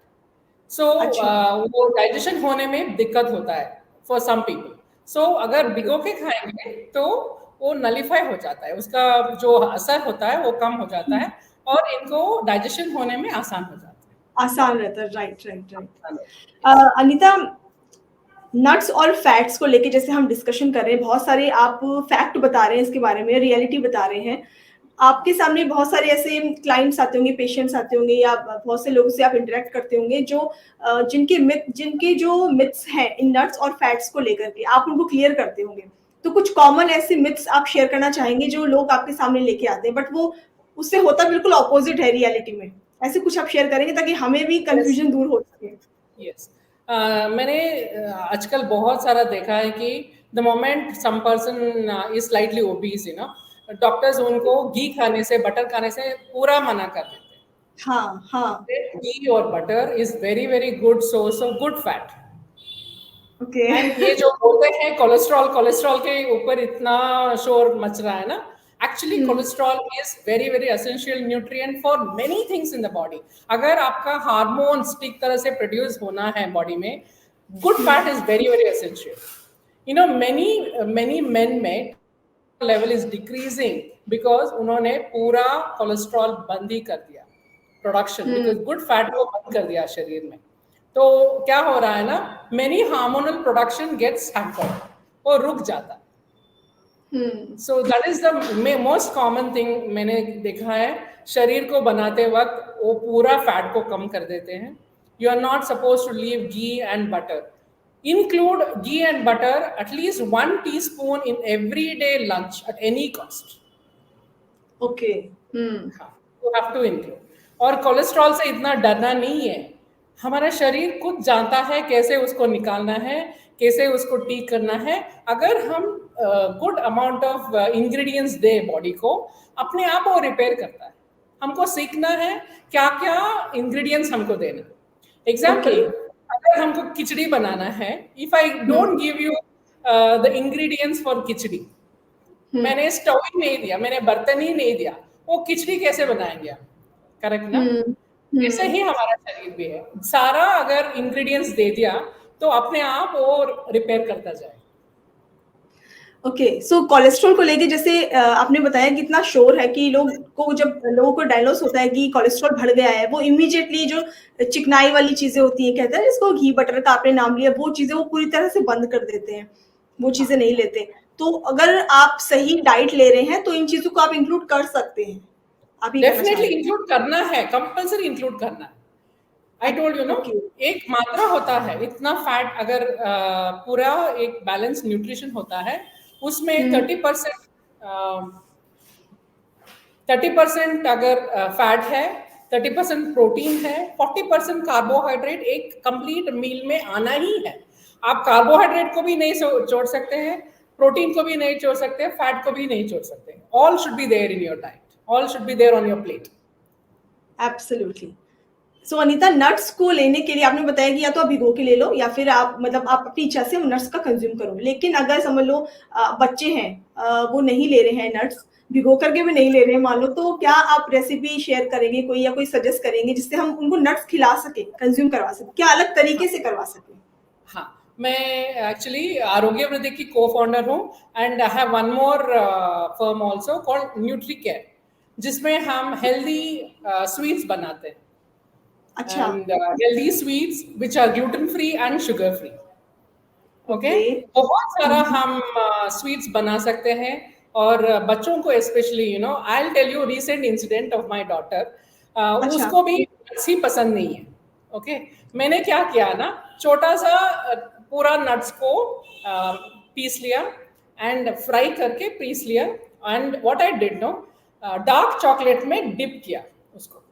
so वो डाइजेशन होने में दिक्कत होता है फॉर सम पीपल। सो अगर भिगो के खाएंगे तो वो नलिफाई हो जाता है, उसका जो असर होता है वो कम हो जाता है और इनको डाइजेशन होने में आसान हो जाता है, आसान रहता है। राइट। अनीता, नट्स और फैट्स को लेके जैसे हम डिस्कशन कर रहे हैं, बहुत सारे आप फैक्ट बता रहे हैं इसके बारे में, रियलिटी बता रहे हैं, आपके सामने बहुत सारे ऐसे क्लाइंट्स आते होंगे, पेशेंट्स आते होंगे, या बहुत से लोगों से आप इंटरेक्ट करते होंगे जो जिनके जो मिथ्स हैं इन नट्स और फैट्स को लेकर के आप उनको क्लियर करते होंगे। तो कुछ कॉमन ऐसे मिथ्स आप शेयर करना चाहेंगे जो लोग आपके सामने लेके आते हैं, बट वो उससे होता बिल्कुल ऑपोजिट है रियलिटी में? ऐसे कुछ आप शेयर करेंगे ताकि हमें भी कंफ्यूजन दूर हो सके? यस, मैंने आजकल बहुत सारा देखा है कि the moment some person is slightly obese, you know, doctors उनको घी खाने से, बटर खाने से पूरा मना कर देते हैं। हाँ। घी और butter is very very good source of good fat. Okay. And ये जो बोलते हैं कोलेस्ट्रॉल के ऊपर इतना शोर मच रहा है ना, actually cholesterol is very very essential nutrient for many things in the body. अगर आपका हार्मोन्स ठीक तरह से प्रोड्यूस होना है बॉडी में, good fat is very very essential. You know, many men में level is decreasing because उन्होंने पूरा कोलेस्ट्रॉल बंद ही कर दिया प्रोडक्शन, because good fat को बंद कर दिया शरीर में। तो क्या हो रहा है ना, many hormonal production gets hampered, वो रुक जाता है। So that is the most common thing मैंने देखा है, शरीर को बनाते वक्त वो पूरा फैट को कम कर देते हैं। You are not supposed to leave ghee and butter. Include ghee and butter at least 1 teaspoon in everyday lunch at any cost. Okay. हाँ, you have to include. और कोलेस्ट्रॉल से इतना डरना नहीं है, हमारा शरीर खुद जानता है कैसे उसको निकालना है, कैसे उसको ठीक करना है। अगर हम good amount of ingredients they body को, अपने आप वो रिपेयर करता है। हमको सीखना है क्या क्या इंग्रेडिएंट्स हमको देना। एग्जाम्पल, अगर हमको खिचड़ी बनाना है, if I don't give you the ingredients for khichdi, मैंने स्टोव ही नहीं दिया, मैंने बर्तन ही नहीं दिया, वो खिचड़ी कैसे बनाएंगे आप? करेक्ट ना? ऐसे ही हमारा शरीर भी है, सारा अगर इंग्रेडिएंट्स दे दिया तो अपने आप वो रिपेयर करता जाए। ओके, सो कोलेस्ट्रॉल को लेके जैसे आपने बताया कि इतना शोर है कि जब लोगों को डायग्नोस होता है कि कोलेस्ट्रॉल बढ़ गया है, वो इमीडिएटली जो चिकनाई वाली चीजें होती हैं, कहते हैं जिसको घी बटर का आपने नाम लिया, वो चीजें वो पूरी तरह से बंद कर देते हैं, वो चीजें नहीं लेते। तो अगर आप सही डाइट ले रहे हैं तो इन चीजों को आप इंक्लूड कर सकते हैं, आप ये कहना चाह डेफिनेटली रहे हैं? इंक्लूड करना है, कंपल्सरी इंक्लूड करना है। आई टोल्ड यू नो, ओके। एक मात्रा होता है इतना फैट, अगर पूरा एक बैलेंस न्यूट्रिशन होता है उसमें 30% अगर फैट है, 30% प्रोटीन है, 40% कार्बोहाइड्रेट एक कंप्लीट मील में आना ही है। आप कार्बोहाइड्रेट को भी नहीं छोड़ सकते हैं, प्रोटीन को भी नहीं छोड़ सकते, फैट को भी नहीं छोड़ सकते। All should be there in your diet, all should be there on your plate. Absolutely. So Anita, nuts को लेने के लिए आपने बताया कि या तो आप भिगो के ले लो या फिर आप मतलब आप अपनी इच्छा से नट्स का कंज्यूम करो। लेकिन अगर समझ लो बच्चे हैं, वो नहीं ले रहे हैं नट्स, भिगो करके भी नहीं ले रहे हैं मान लो, तो क्या आप रेसिपी शेयर करेंगे कोई, या कोई सजेस्ट करेंगे जिससे हम उनको नट्स खिला सके, कंज्यूम करवा सके, क्या अलग तरीके से करवा सके? हाँ, मैं एक्चुअली आरोग्य वृद्धि की को फाउंडर हूँ and I have one more firm also called Nutricare, जिसमें हम हेल्दी स्वीट्स बनाते हैं। अच्छा। and healthy sweets which are gluten free and sugar free. Okay, बहुत सारा हम स्वीट्स बना सकते हैं और बच्चों को specially, you know, I will tell you recent incident of my daughter, अच्छा। उसको भी नट्स ही पसंद नहीं है। ओके, मैंने क्या किया ना, छोटा सा पूरा नट्स को पीस लिया एंड फ्राई करके पीस लिया, and what I did no, dark chocolate में डिप किया उसको,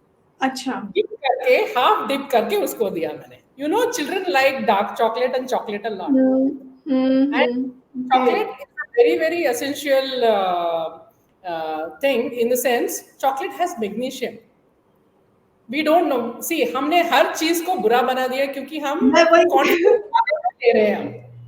अच्छा। डिप करके, हाफ डिप करके उसको दिया मैंने। You know, children like dark chocolate and chocolate a lot, and okay. chocolate is a very very essential thing, in the sense chocolate has magnesium. We don't know, see, हमने हर चीज को बुरा बना दिया क्योंकि हम मैं वही क्वांटिटी ले रहे हैं हम।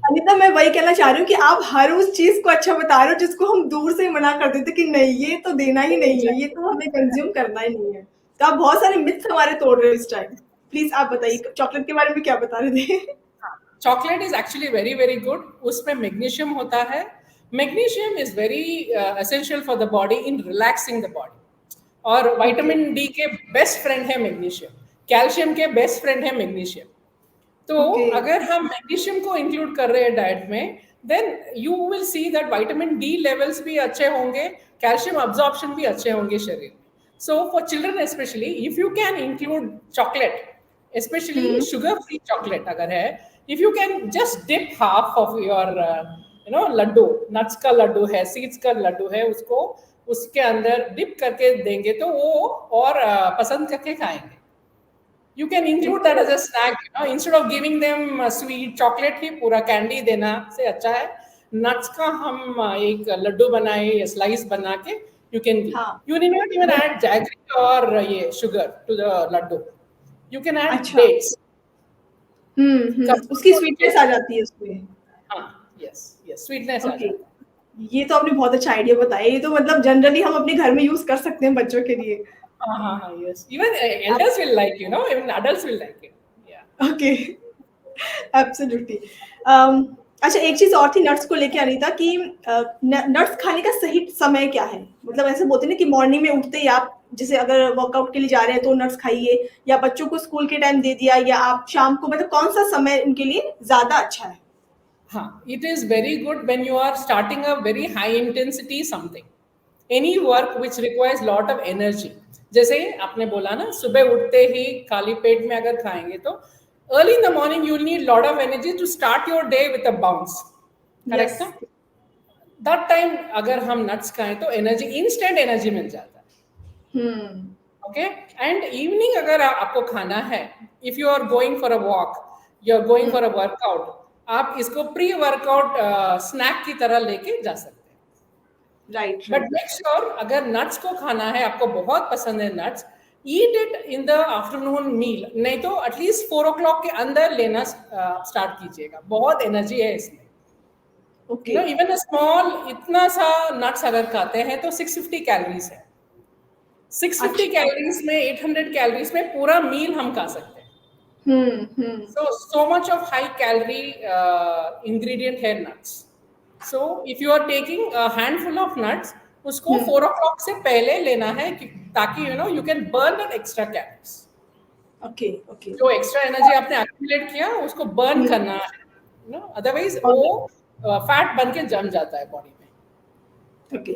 अनिता, मैं वही कहना चाह रही हूँ कि आप हर उस चीज को अच्छा बता रहे हो जिसको हम दूर से मना कर देते कि नहीं, ये तो देना ही नहीं है, ये तो हमें कंज्यूम करना ही नहीं है। तो आप बहुत सारे मिथ्स हमारे तोड़ रहे हो इस टाइम। प्लीज आप बताइए चॉकलेट के बारे में क्या बता रहे थे? Chocolate is actually very very good, उसमें मैग्नीशियम होता है। Magnesium is very essential for the body in relaxing the body, और विटामिन डी के बेस्ट फ्रेंड है मैग्नीशियम, कैल्शियम के बेस्ट फ्रेंड है मैग्नीशियम। तो अगर हम मैग्नीशियम को इंक्लूड कर रहे हैं डाइट में, then you will see that vitamin D levels भी अच्छे होंगे, कैल्शियम अब्जॉर्प्शन भी अच्छे होंगे शरीर में। So for children specially, if you can include chocolate, specially sugar free chocolate अगर है, if you can just dip half of your you know laddu, nuts का लड्डू है, सीड्स का लड्डू है, उसको उसके अंदर डिप करके देंगे तो वो और पसंद करके खाएंगे। You can include that as a snack, you know, instead of giving them sweet chocolate ही पूरा कैंडी देना से अच्छा है नट्स का हम एक लड्डू बनाए, स्लाइस बना के you can give. You need not even add jaggery और ये sugar to the laddu. You can add dates. उसकी स्वीटनेस आ जाती है उसमें। हाँ, yes, sweetness आ जाती है। ये तो आपने बहुत अच्छा आइडिया बताया, ये तो मतलब जनरली हम अपने घर में यूज कर सकते हैं बच्चों के लिए। हाँ, yes. Even elders will like, you know, even adults will like it. Yeah. Okay. Absolutely. अच्छा, एक चीज और थी नट्स को लेके अनीता कि नट्स खाने का सही समय क्या है? मतलब ऐसे बोलते हैं ना कि मॉर्निंग में उठते ही आप जैसे अगर वर्कआउट के लिए जा रहे हैं तो नट्स खाइए, या बच्चों को स्कूल के टाइम दे दिया, या आप शाम को, मतलब कौन सा समय उनके लिए ज्यादा अच्छा है? हाँ, it is very good when you are starting a very high intensity something, any work which requires lot of energy. जैसे आपने बोला ना, सुबह उठते ही खाली पेट में अगर खाएंगे तो early in the morning you will need lot of energy to start your day with a bounce. Correct ना? That time अगर हम nuts खाएं तो energy, instant energy मिल जाता है। Okay? And evening अगर आपको खाना है, if you are going for a walk, you are going for a workout, आप इसको प्री वर्कआउट स्नैक की तरह लेके जा सकते हैं। राइट। बट मेक श्योर अगर नट्स को खाना है, आपको बहुत पसंद है nuts, eat it in the afternoon meal, नहीं तो एटलीस्ट 4 o'clock के अंदर लेना स्टार्ट कीजिएगा, बहुत एनर्जी है इसमें। ओके। नो, इवन स्मॉल इतना सा नट्स अगर खाते हैं तो 650 कैलोरीज है। 650 अच्छा। कैलोरीज में 800 कैलोरीज में पूरा मील हम खा सकते हैं. हम्म. So much of high calorie ingredient है nuts. So if you are taking a handful of nuts, उसको 4 o'clock से पहले लेना है ताकि you can burn that extra calories. Okay. Okay. जो एक्स्ट्रा एनर्जी आपने एक्यूमुलेट किया उसको बर्न करना है, अदरवाइज वो फैट बन के जम जाता है बॉडी में. ओके.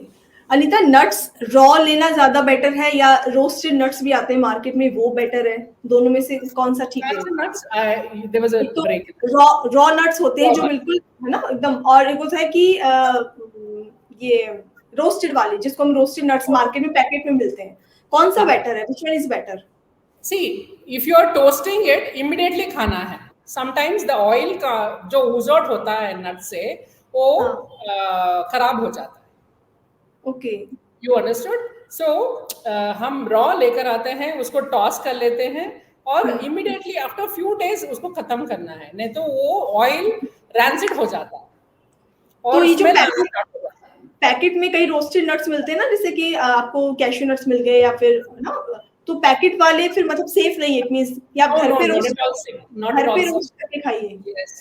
अनीता, नट्स रॉ लेना ज्यादा बेटर है या रोस्टेड नट्स भी आते हैं मार्केट में, वो बेटर है? दोनों में से कौन सा ठीक है? नट्स देयर वाज अ एक तो ब्रेक. रॉ नट्स होते हैं जो Raw बिल्कुल, है ना, एकदम, और एक होता है कि ये रोस्टेड वाले, जिसको हम रोस्टेड नट्स मार्केट में पैकेट में मिलते हैं. कौन सा बेटर है? Which one is better? See, if you are toasting it, immediately खाना है. Sometimes the oil का जो ooze out होता है नट से वो खराब हो जाता है. ओके. You understood? So हम रॉ लेकर आते हैं, उसको टॉस कर लेते हैं और immediately after few days उसको खत्म करना है, नहीं तो वो ऑयल रैंसिड हो जाता है तो और ये जो स्मेल आना स्टार्ट हो जाता है. पैकेट में कई रोस्टेड नट्स मिलते हैं ना, जैसे कि आपको कैश्यू नट्स मिल गए या फिर ना, तो पैकेट वाले फिर मतलब सेफ नहीं है, इट मींस, या आप घर पे रोस्ट करके खाइए. Yes,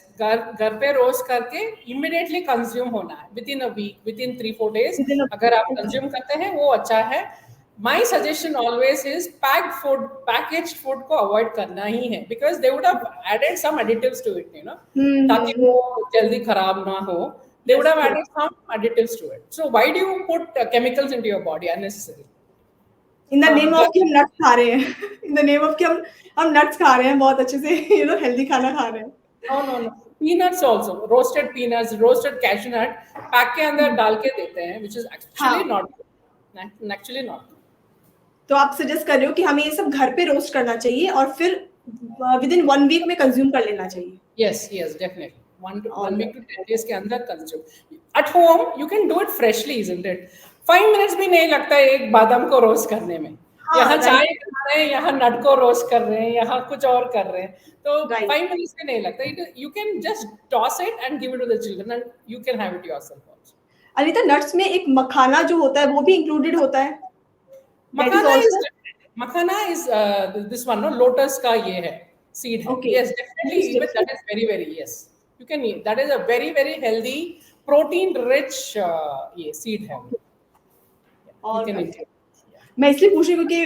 घर पे रोस्ट करके इमीडिएटली कंज्यूम होना है within a week, within 3-4 days. अगर आप कंज्यूम करते हैं वो अच्छा है. My suggestion always is packed food, packaged food को अवॉइड करना ही है, because they would have added some additives to it, ताकि वो जल्दी खराब ना हो. They would have added some additives to it. So why do you put chemicals into your body unnecessarily? In the name of कि हम nuts खा रहे हैं, इन द नेम ऑफ कि हम नट्स खा रहे हैं, बहुत अच्छे से हेल्दी खाना खा रहे हैं. No. Peanuts also, roasted peanuts, roasted cashew nut, pack के अंदर डाल के देते हैं, which is actually not good. Actually not good. तो आप सजेस्ट कर रहे हो कि हमें ये सब घर पे रोस्ट करना चाहिए और फिर विद इन 1 वीक में कंज्यूम कर लेना चाहिए. Yes, definitely. One week to 10 days के अंदर consume. At home, you can do it freshly, isn't it? 5 minutes भी नहीं लगता है एक बादाम को रोस्ट करने में. यहाँ चाय बना रहे हैं, यहाँ नट को रोस्ट कर रहे हैं, यहाँ कुछ और कर रहे हैं, तो 5 minutes भी नहीं लगता. You can just toss it and give it to the children and you can have it yourself also. Anita, nuts में एक मखाना जो होता है वो भी इंक्लूडेड होता है? मखाना is this one, no, lotus का ये है, seed है. Yes, definitely, even that is very yes. You can eat. That is a very healthy, protein rich ये seed है. और मैं इसलिए पूछ रही हूँ कि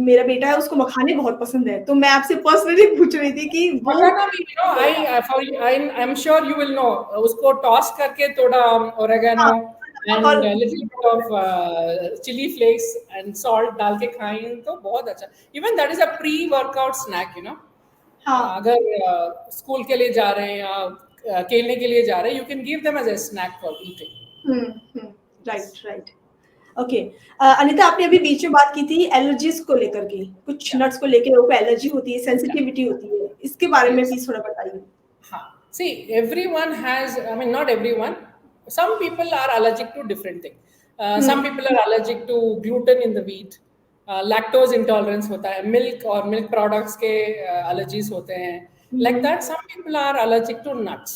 मेरा बेटा है, उसको मखाने बहुत पसंद है, तो मैं आपसे पर्सनली पूछ रही थी कि मखाना भी, I'm sure you will know, उसको टॉस करके थोड़ा oregano and a little bit of chili flakes and salt डाल के खाएं तो बहुत अच्छा. Even that is a pre-workout snack, अगर स्कूल के लिए जा रहे हैं या खेलने के लिए जा रहे हैं, you can give them as a snack for eating. Right. Okay. Anita, आपने अभी बीच में बात की थी एलर्जीज को लेकर के, कुछ नट्स को लेकर लोगों को एलर्जी होती है, सेंसिटिविटी होती है, इसके बारे में प्लीज थोड़ा बताइए. हाँ, see, everyone has, I mean not everyone, some people are allergic to different things. Some people are allergic to gluten in the wheat, lactose intolerance होता है, milk और milk products के allergies होते हैं. Like that, some people are allergic to nuts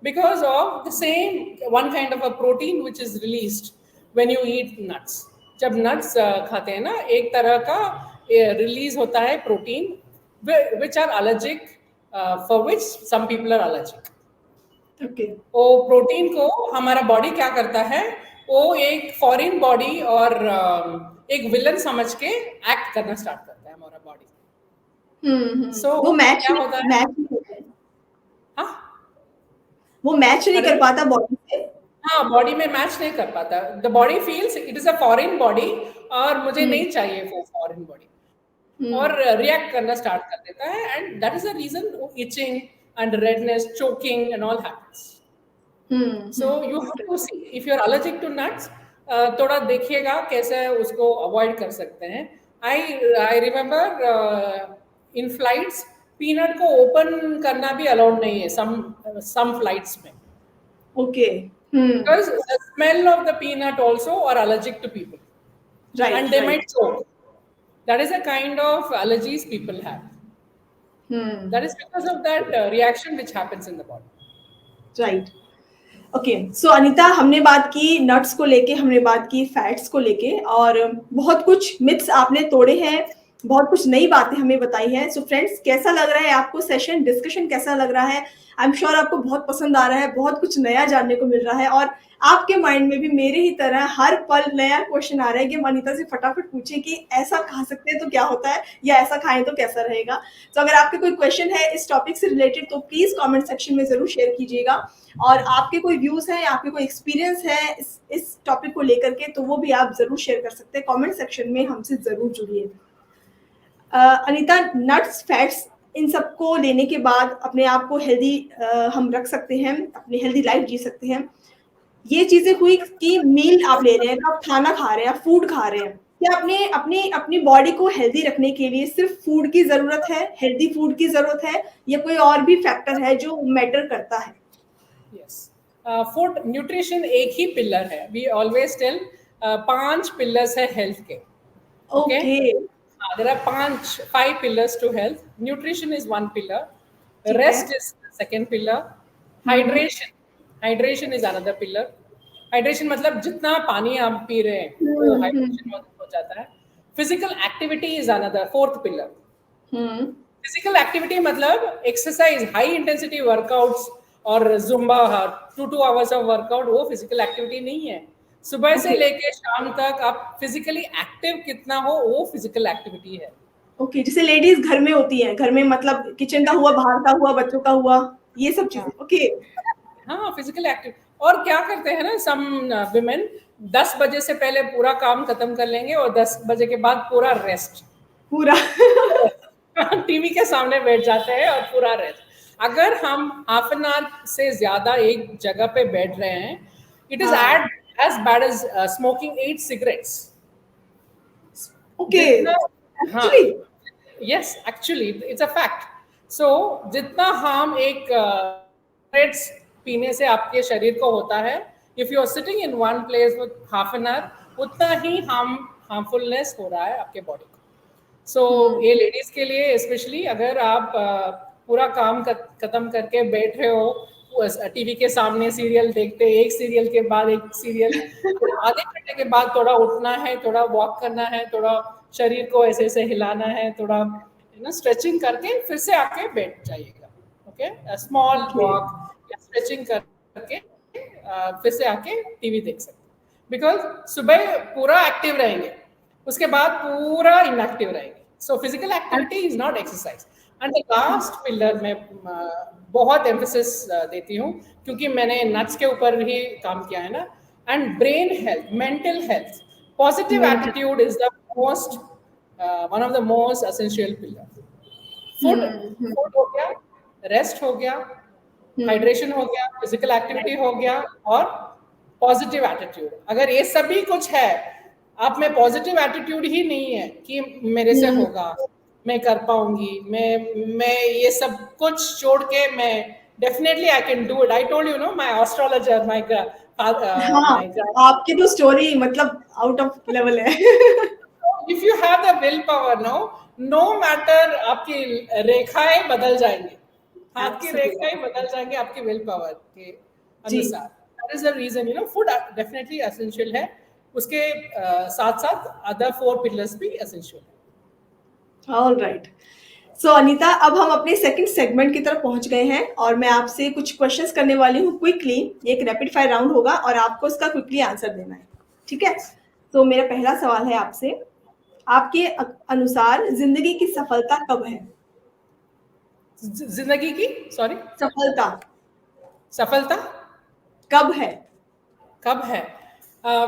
because of the same one kind of a protein which is released when you eat nuts. जब nuts खाते हैं ना, एक तरह का release होता है protein which are allergic, for which some people are allergic. Okay. वो प्रोटीन को हमारा बॉडी क्या करता है, वो एक फॉरेन बॉडी और एक विलन समझ के एक्ट करना स्टार्ट करता है हमारा बॉडी. So वो मैच क्या होता है? हाँ, वो मैच नहीं कर पाता बॉडी से. हाँ, बॉडी में मैच नहीं कर पाता. The body feels it is a foreign body और मुझे नहीं चाहिए वो फॉरेन बॉडी, और रिएक्ट करना स्टार्ट कर देता है. And that is the reason itching and redness, choking and all happens. So you have to see if you are allergic to nuts, थोड़ा देखिएगा कैसे उसको avoid कर सकते हैं. I remember in flights peanut को open करना भी allowed नहीं है some flights में. Okay. Because the smell of the peanut also are allergic to people. Right. And they might choke. That is a kind of allergies people have. That is because of that reaction which happens in the body. Right. Okay, so Anita, हमने बात की nuts को लेके, हमने बात की fats को लेके, और बहुत कुछ मिथ्स आपने तोड़े हैं, बहुत कुछ नई बातें हमें बताई हैं। सो फ्रेंड्स, कैसा लग रहा है आपको सेशन, डिस्कशन कैसा लग रहा है? आई एम श्योर आपको बहुत पसंद आ रहा है, बहुत कुछ नया जानने को मिल रहा है, और आपके माइंड में भी मेरे ही तरह हर पल नया क्वेश्चन आ रहा है कि हम अनीता से फटाफट पूछें कि ऐसा खा सकते हैं तो क्या होता है, या ऐसा खाएं तो कैसा रहेगा। तो अगर आपके कोई क्वेश्चन है इस टॉपिक से रिलेटेड तो प्लीज कमेंट सेक्शन में जरूर शेयर कीजिएगा, और आपके कोई व्यूज हैं, आपके कोई एक्सपीरियंस है इस टॉपिक को लेकर के, तो वो भी आप जरूर शेयर कर सकते हैं कमेंट सेक्शन में, हमसे जरूर जुड़िए। अनीता, नट्स फैट्स इन सबको लेने के बाद अपने आप को हेल्दी हम रख सकते हैं, अपनी हेल्दी लाइफ जी सकते हैं। ये चीजें हुई कि मील आप ले रहे हैं, आप खाना खा रहे हैं, आप फूड खा रहे हैं, क्या अपने अपनी अपनी बॉडी को हेल्दी रखने के लिए सिर्फ फूड की जरूरत है, हेल्दी फूड की जरूरत है, या कोई और भी फैक्टर है जो मैटर करता है? यस, फूड न्यूट्रिशन एक ही पिलर है। वी ऑलवेज टेल 5 पिलर्स है हेल्थ के। Okay, okay, there are 5 pillars to health. Nutrition is one pillar, ठीक है। rest is the second pillar, hydration is another pillar. Hydration मतलब जितना पानी आप पी रहे हैं वो हाइड्रेशन हो जाता है। Physical activity is another fourth pillar. Physical activity मतलब एक्सरसाइज, हाई इंटेंसिटी वर्कआउट्स और जुम्बा 2 आवर्स ऑफ वर्कआउट, वो फिजिकल एक्टिविटी नहीं है। सुबह से Okay. लेके शाम तक आप फिजिकली एक्टिव कितना हो वो फिजिकल एक्टिविटी है। ओके, जैसे लेडीज घर में होती हैं, घर में मतलब किचन का हुआ, बाहर का हुआ, बच्चों का हुआ, ये सब चीजें। ओके, हाँ, फिजिकल एक्टिव। और क्या करते हैं ना सम विमेन, 10 बजे से पहले पूरा काम खत्म कर लेंगे और 10 बजे के बाद पूरा रेस्ट, पूरा टीवी के सामने बैठ जाते हैं और पूरा रेस्ट। अगर हम हाफ एन आवर से ज्यादा एक जगह पे बैठ रहे हैं, इट इज हाँ। as bad as smoking 8 cigarettes. Okay, जितना, हाँ, actually yes, actually it's a fact. So जितना हम एक cigarettes पीने से आपके शरीर को होता है, if you are sitting in one place with half an hour, उतना ही harmfulness हो रहा है आपके बॉडी को। सो ये लेडीज के लिए स्पेशली, अगर आप पूरा काम खत्म करके बैठ रहे हो टीवी के सामने, सीरियल देखते, एक सीरियल के बाद एक सीरियल, आधे घंटे के बाद थोड़ा उठना है, थोड़ा वॉक करना है, थोड़ा शरीर को ऐसे ऐसे हिलाना है, थोड़ा स्ट्रेचिंग करके फिर से आके बैठ जाइएगा। ओके, स्मॉल वॉक या स्ट्रेचिंग करके फिर से आके टीवी देख सकते हैं। बिकॉज सुबह पूरा एक्टिव रहेंगे, उसके बाद पूरा इनएक्टिव रहेंगे। So physical activity is not exercise. And the last pillar में बहुत एम्फेसिस देती हूँ, क्योंकि मैंने नट्स के ऊपर ही काम किया है ना। And brain health, mental health, positive attitude is the most one of the most essential pillar. Food हो गया, रेस्ट हो गया, हाइड्रेशन हो गया, फिजिकल एक्टिविटी हो गया, और पॉजिटिव एटीट्यूड। अगर ये सभी कुछ है, आप में पॉजिटिव एटीट्यूड ही नहीं है कि मेरे से होगा, मैं कर पाऊंगी, मैं ये सब कुछ छोड़ के मैं definitely I can do it. I told you no, my astrologer, my हाँ, आपकी तो स्टोरी मतलब आउट ऑफ लेवल है। If you have the will power, no matter, आपकी रेखाएं बदल जाएंगी, हाथ की रेखाएं बदल जाएंगे आपकी विल पावर के अनुसार। That is the reason, food definitely essential है, उसके साथ साथ अदर 4 पिलर्स भी एसेंशियल है। ऑल राइट, सो अनीता, अब हम अपने सेकंड सेगमेंट की तरफ पहुंच गए हैं, और मैं आपसे कुछ क्वेश्चंस करने वाली हूँ क्विकली। एक रैपिड फायर राउंड होगा और आपको इसका क्विकली आंसर देना है, ठीक है? तो मेरा पहला सवाल है आपसे, आपके अनुसार जिंदगी की सफलता कब है? जिंदगी की, सॉरी, सफलता कब है? कब है?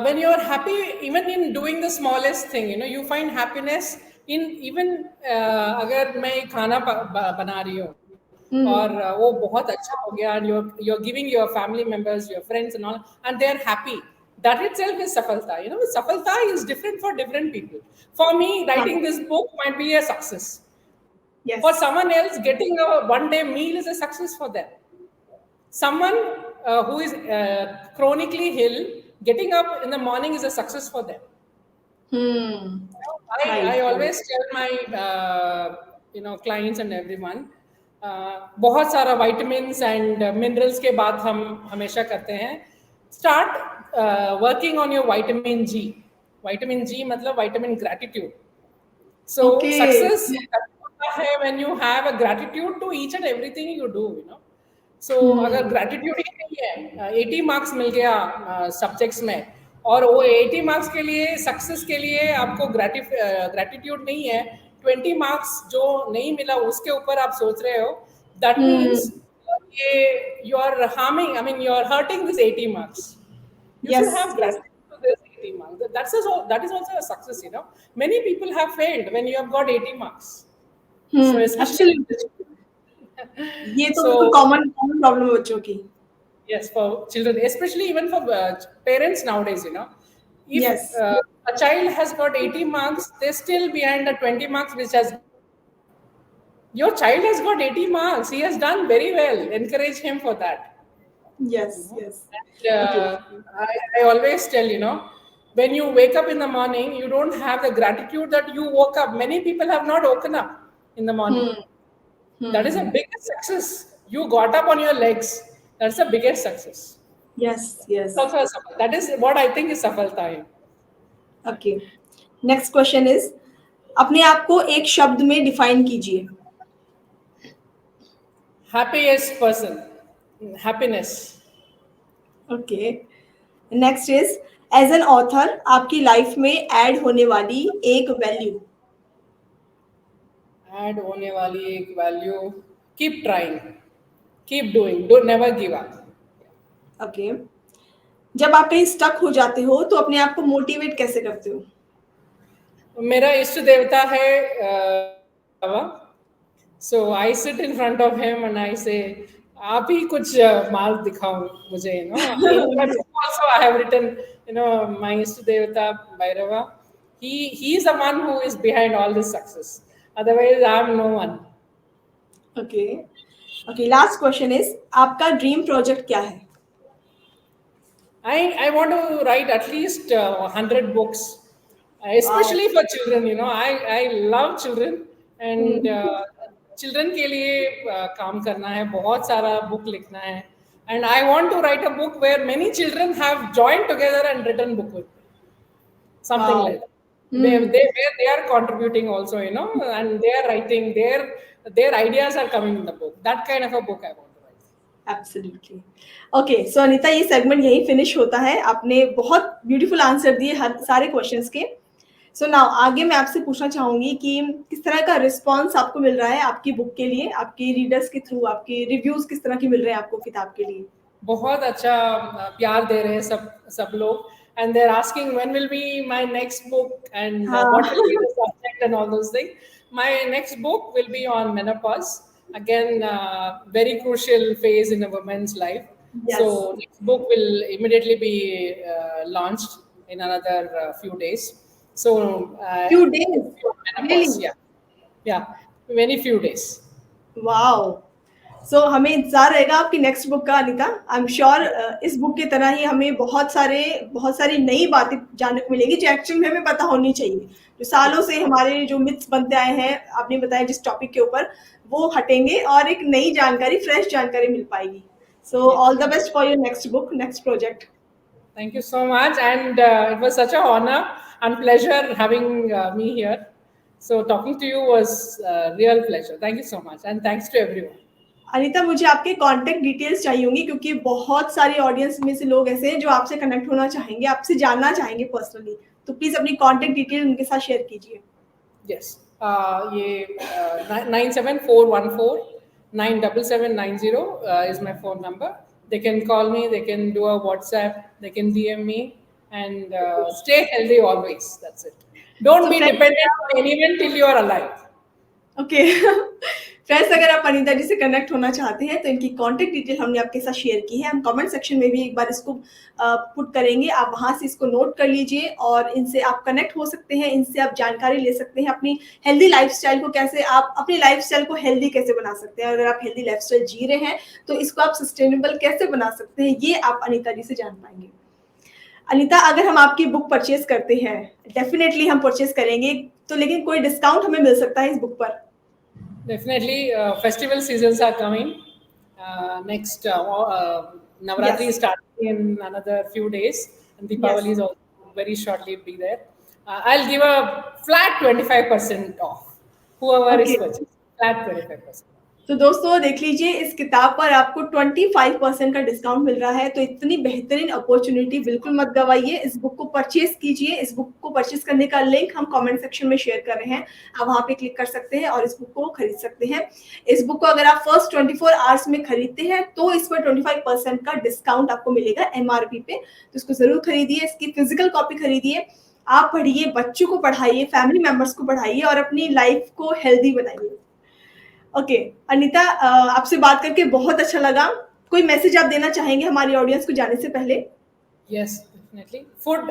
When you are happy even in doing the smallest thing, you find happiness in even अगर मैं खाना बना रही हूँ और वो बहुत अच्छा हो गया, and you're giving your family members, your friends and all, and they're happy, that itself is safalta. Safalta is different for different people. For me, writing this book might be a success. Yes. For someone else, getting a one-day meal is a success for them. Someone who is chronically ill, getting up in the morning is a success for them. I always tell my clients and everyone, बहुत सारा vitamins and minerals के बात हम हमेशा करते हैं. Start working on your vitamin G. Vitamin G मतलब vitamin gratitude. So Okay. success होता है when you have a gratitude to each and everything you do, you know. So अगर Hmm. gratitude ही नहीं है, 80 मार्क्स मिल गया सब्जेक्ट्स में, और वो 80 मार्क्स के लिए, सक्सेस के लिए आपको ग्रेटिट्यूड नहीं है, 20 मार्क्स जो नहीं मिला उसके ऊपर आप सोच रहे हो, दैट मीन्स Hmm. ये you are harming, I mean you are hurting this 80 marks. You should Yes. have Yes. gratitude to this 80 marks. That is also a success, you know. Many people have failed when you have got 80 marks. So Hmm. especially Absolutely. ये तो बिल्कुल so common common problem है बच्चों की. yes, for children, especially even for parents nowadays, you know, if Yes. a child has got 80 marks, they're still behind the 20 marks which has. Your child has got 80 marks. He has done very well. Encourage him for that. Yes. Yes. And, Okay. I always tell, you know, when you wake up in the morning, you don't have the gratitude that you woke up. Many people have not woken up in the morning. Hmm. That is the Hmm. biggest success. You got up on your legs. That's the biggest success. Yes. It's Yes. also that is what I think is safalta hai. Okay. Next question is, अपने आप को एक शब्द में define कीजिए. Happiest person, happiness. Okay. Next is, as an author आपकी life में add होने वाली एक वैल्यू. Add होने वाली एक value. Keep trying, keep doing. Don't never give up. Okay. जब आप कहीं स्टक हो जाते हो तो अपने आप को मोटिवेट कैसे करते हो? मेरा इष्ट देवता है बाबा. So I sit in front of him and I say, आप ही कुछ मार्ग दिखाओ मुझे, you know. In my book also I have written, you know, my इष्ट देवता Bhairava. He is the one who is behind all this success. Otherwise I am no one. Okay. Okay. Last question is, आपका dream project क्या है? I want to write at least 100 books, wow. especially for children. You know, I love children, and children के लिए काम करना है, बहुत सारा book लिखना है, and I want to write a book where many children have joined together and written book with me. Something wow. like that. Where they are contributing also, you know, and they are writing their ideas are coming in the book. That kind of a book I want to write. Absolutely. Okay. So Anita, ये segment यही finish होता है. आपने बहुत beautiful answer दिए हर सारे questions के. So now आगे मैं आपसे पूछना चाहूंगी कि किस तरह का रिस्पांस आपको मिल रहा है आपकी बुक के लिए, आपके रीडर्स के थ्रू, आपके रिव्यूज किस तरह के मिल रहे हैं आपको किताब के लिए? बहुत अच्छा प्यार दे रहे हैं सब लोग, and they're asking when will be my next book and हाँ. what will be the subject and all those things. My next book will be on menopause, again very crucial phase in a woman's life. Yes. So next book will immediately be launched in another few days. So Few days. menopause, Really? yeah, very few days. Wow. So हमें इंतजार रहेगा आपकी next book का Anita. I am sure इस book की तरह ही हमें बहुत सारी नई बातें जानने को मिलेंगी जो एक्चुअली में हमें पता होनी चाहिए. जो सालों से हमारे जो मिथ्स बनते आए हैं, आपने बताया जिस टॉपिक के ऊपर, वो हटेंगे और एक नई जानकारी, फ्रेश जानकारी मिल पाएगी. So all the best for your next book, next project. Thank you so much, and it was such an honor and pleasure having me here. So talking to you was real pleasure. Thank you so much, and thanks to everyone. Anita, मुझे आपके contact details चाहिए होंगी क्योंकि बहुत सारी audience में से लोग ऐसे हैं जो आपसे कनेक्ट होना चाहेंगे, आपसे जानना चाहेंगे पर्सनली. तो प्लीज अपनी कांटेक्ट डिटेल उनके साथ शेयर कीजिए. Yes, ये 97414977790 is my phone number. They can call me, they can do a WhatsApp, they can DM me, and stay healthy always. That's it. Don't So be friends, dependent on anyone till you are alive. Okay. Friends, अगर आप अनीता जी से connect होना चाहते हैं तो इनकी contact detail हमने आपके साथ शेयर की है. हम कमेंट सेक्शन में भी एक बार इसको पुट करेंगे. आप वहां से इसको नोट कर लीजिए और इनसे आप कनेक्ट हो सकते हैं. इनसे आप जानकारी ले सकते हैं अपनी हेल्दी लाइफस्टाइल को, कैसे आप अपनी लाइफस्टाइल को हेल्दी कैसे बना सकते हैं. अगर आप हेल्दी लाइफस्टाइल जी रहे हैं तो इसको आप सस्टेनेबल कैसे बना सकते हैं, ये आप अनीता जी से जान पाएंगे. अनीता, अगर हम आपकी बुक परचेज करते हैं, डेफिनेटली हम परचेज करेंगे, तो लेकिन कोई डिस्काउंट हमें मिल सकता है इस बुक पर? Definitely, festival seasons are coming. Next, Navratri Yes. is starting in another few days, and Deepavali is also very shortly be there. I'll give a flat 25% off. Whoever is Okay. purchasing, flat 25%. तो दोस्तों देख लीजिए, इस किताब पर आपको 25% का discount मिल रहा है, तो इतनी बेहतरीन अपॉर्चुनिटी बिल्कुल मत गवाइए। इस बुक को परचेज कीजिए। इस बुक को परचेज करने का लिंक हम कमेंट सेक्शन में शेयर कर रहे हैं, आप वहाँ पे क्लिक कर सकते हैं और इस बुक को खरीद सकते हैं। इस बुक को अगर आप फर्स्ट 24 आवर्स में खरीदते हैं तो इस पर 25% का डिस्काउंट आपको मिलेगा MRP पे, तो इसको जरूर खरीदिए। इसकी फिजिकल कॉपी खरीदिए, आप पढ़िए, बच्चों को पढ़ाइए, फैमिली मेंबर्स को पढ़ाइए और अपनी लाइफ को हेल्दी बनाइए। ओके अनीता, आपसे बात करके बहुत अच्छा लगा। कोई मैसेज आप देना चाहेंगे हमारी ऑडियंस को जाने से पहले? Yes, definitely. Food,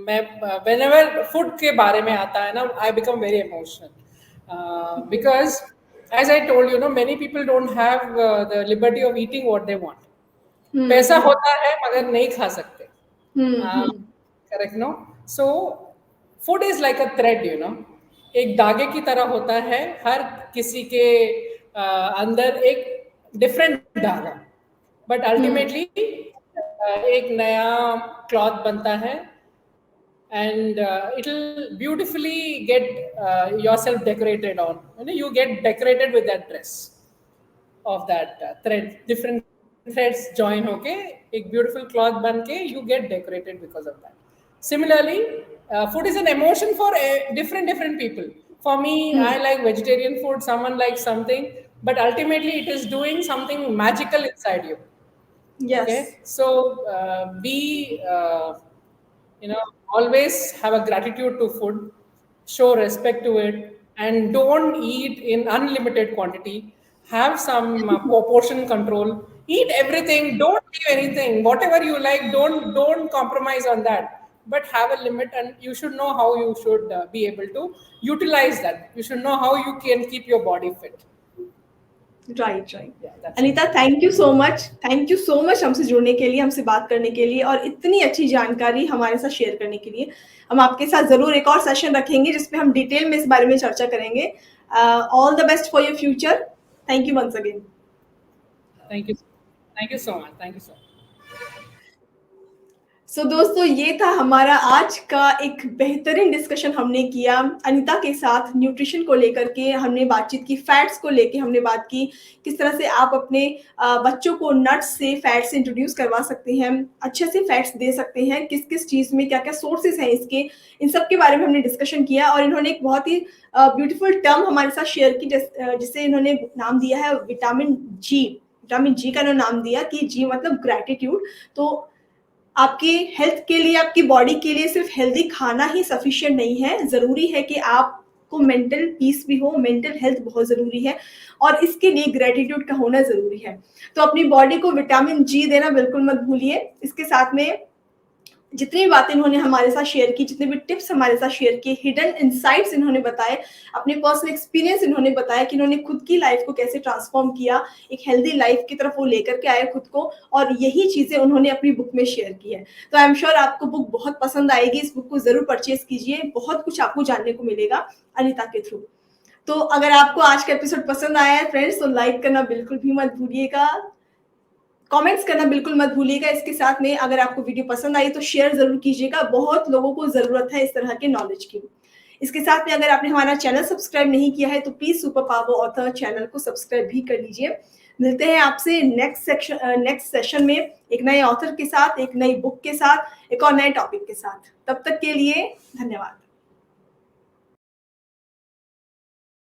मैं whenever food के बारे में आता है ना, I become very emotional because as I told you, many people don't have the liberty of eating what they want. पैसा होता है मगर नहीं खा सकते. Correct, no? So food is like a thread, एक धागे की तरह होता है। हर किसी के अंदर एक डिफरेंट धागा, बट अल्टीमेटली एक नया क्लॉथ बनता है and it'll beautifully get yourself decorated on. You get decorated with that dress of that thread. Different threads join होके एक beautiful cloth बन के you get decorated because of that. Similarly, food is an emotion for different people. For me, I like vegetarian food. Someone likes something, but ultimately it is doing something magical inside you. Yes. Okay, so always have a gratitude to food, show respect to it, and don't eat in unlimited quantity. Have some portion control. Eat everything, don't leave anything. Whatever you like, don't compromise on that, but have a limit, and you should know how you should be able to utilize that. You should know how you can keep your body fit. Right. Yeah, Anita, thank you so much हमसे जुड़ने के लिए, हमसे बात करने के लिए और इतनी अच्छी जानकारी हमारे साथ शेयर करने के लिए। हम आपके साथ जरूर एक और सेशन रखेंगे जिसमें हम डिटेल में इस बारे में चर्चा करेंगे। All the best for your future. Thank you once again. Thank you so much. सो दोस्तों, ये था हमारा आज का एक बेहतरीन डिस्कशन हमने किया अनीता के साथ न्यूट्रिशन को लेकर के। हमने बातचीत की फैट्स को लेके, हमने बात की किस तरह से आप अपने बच्चों को नट्स से फैट्स इंट्रोड्यूस करवा सकते हैं, अच्छे से फैट्स दे सकते हैं, किस किस चीज़ में क्या क्या सोर्सेज हैं इसके, इन सब के बारे में हमने डिस्कशन किया। और इन्होंने एक बहुत ही ब्यूटीफुल टर्म हमारे साथ शेयर की जिसे इन्होंने नाम दिया है विटामिन जी का इन्होंने नाम दिया कि जी मतलब ग्रैटिट्यूड। तो आपकी हेल्थ के लिए, आपकी बॉडी के लिए सिर्फ हेल्दी खाना ही सफिशिएंट नहीं है, ज़रूरी है कि आपको मेंटल पीस भी हो, मेंटल हेल्थ बहुत ज़रूरी है और इसके लिए ग्रेटिट्यूड का होना ज़रूरी है। तो अपनी बॉडी को विटामिन जी देना बिल्कुल मत भूलिए। इसके साथ में जितनी बातें इन्होंने हमारे साथ शेयर की, जितने भी टिप्स हमारे साथ शेयर किए, हिडन इनसाइट्स इन्होंने बताए, अपने पर्सनल एक्सपीरियंस इन्होंने बताया कि इन्होंने खुद की लाइफ को कैसे ट्रांसफॉर्म किया, एक हेल्दी लाइफ की तरफ वो लेकर के आए खुद को, और यही चीजें उन्होंने अपनी बुक में शेयर की है। तो आई एम श्योर आपको बुक बहुत पसंद आएगी। इस बुक को जरूर परचेज कीजिए, बहुत कुछ आपको जानने को मिलेगा अनीता के थ्रू। तो अगर आपको आज का एपिसोड पसंद आया है फ्रेंड्स, तो लाइक करना बिल्कुल भी मत भूलिएगा, कमेंट्स करना बिल्कुल मत भूलिएगा। इसके साथ में अगर आपको वीडियो पसंद आई तो शेयर जरूर कीजिएगा, बहुत लोगों को जरूरत है इस तरह के नॉलेज की। इसके साथ में अगर आपने हमारा चैनल सब्सक्राइब नहीं किया है तो please super power author channel को सब्सक्राइब भी कर लीजिए। मिलते हैं आपसे नेक्स्ट सेशन में एक नए ऑथर के साथ, एक नई बुक के साथ, एक और नए टॉपिक के साथ। तब तक के लिए धन्यवाद।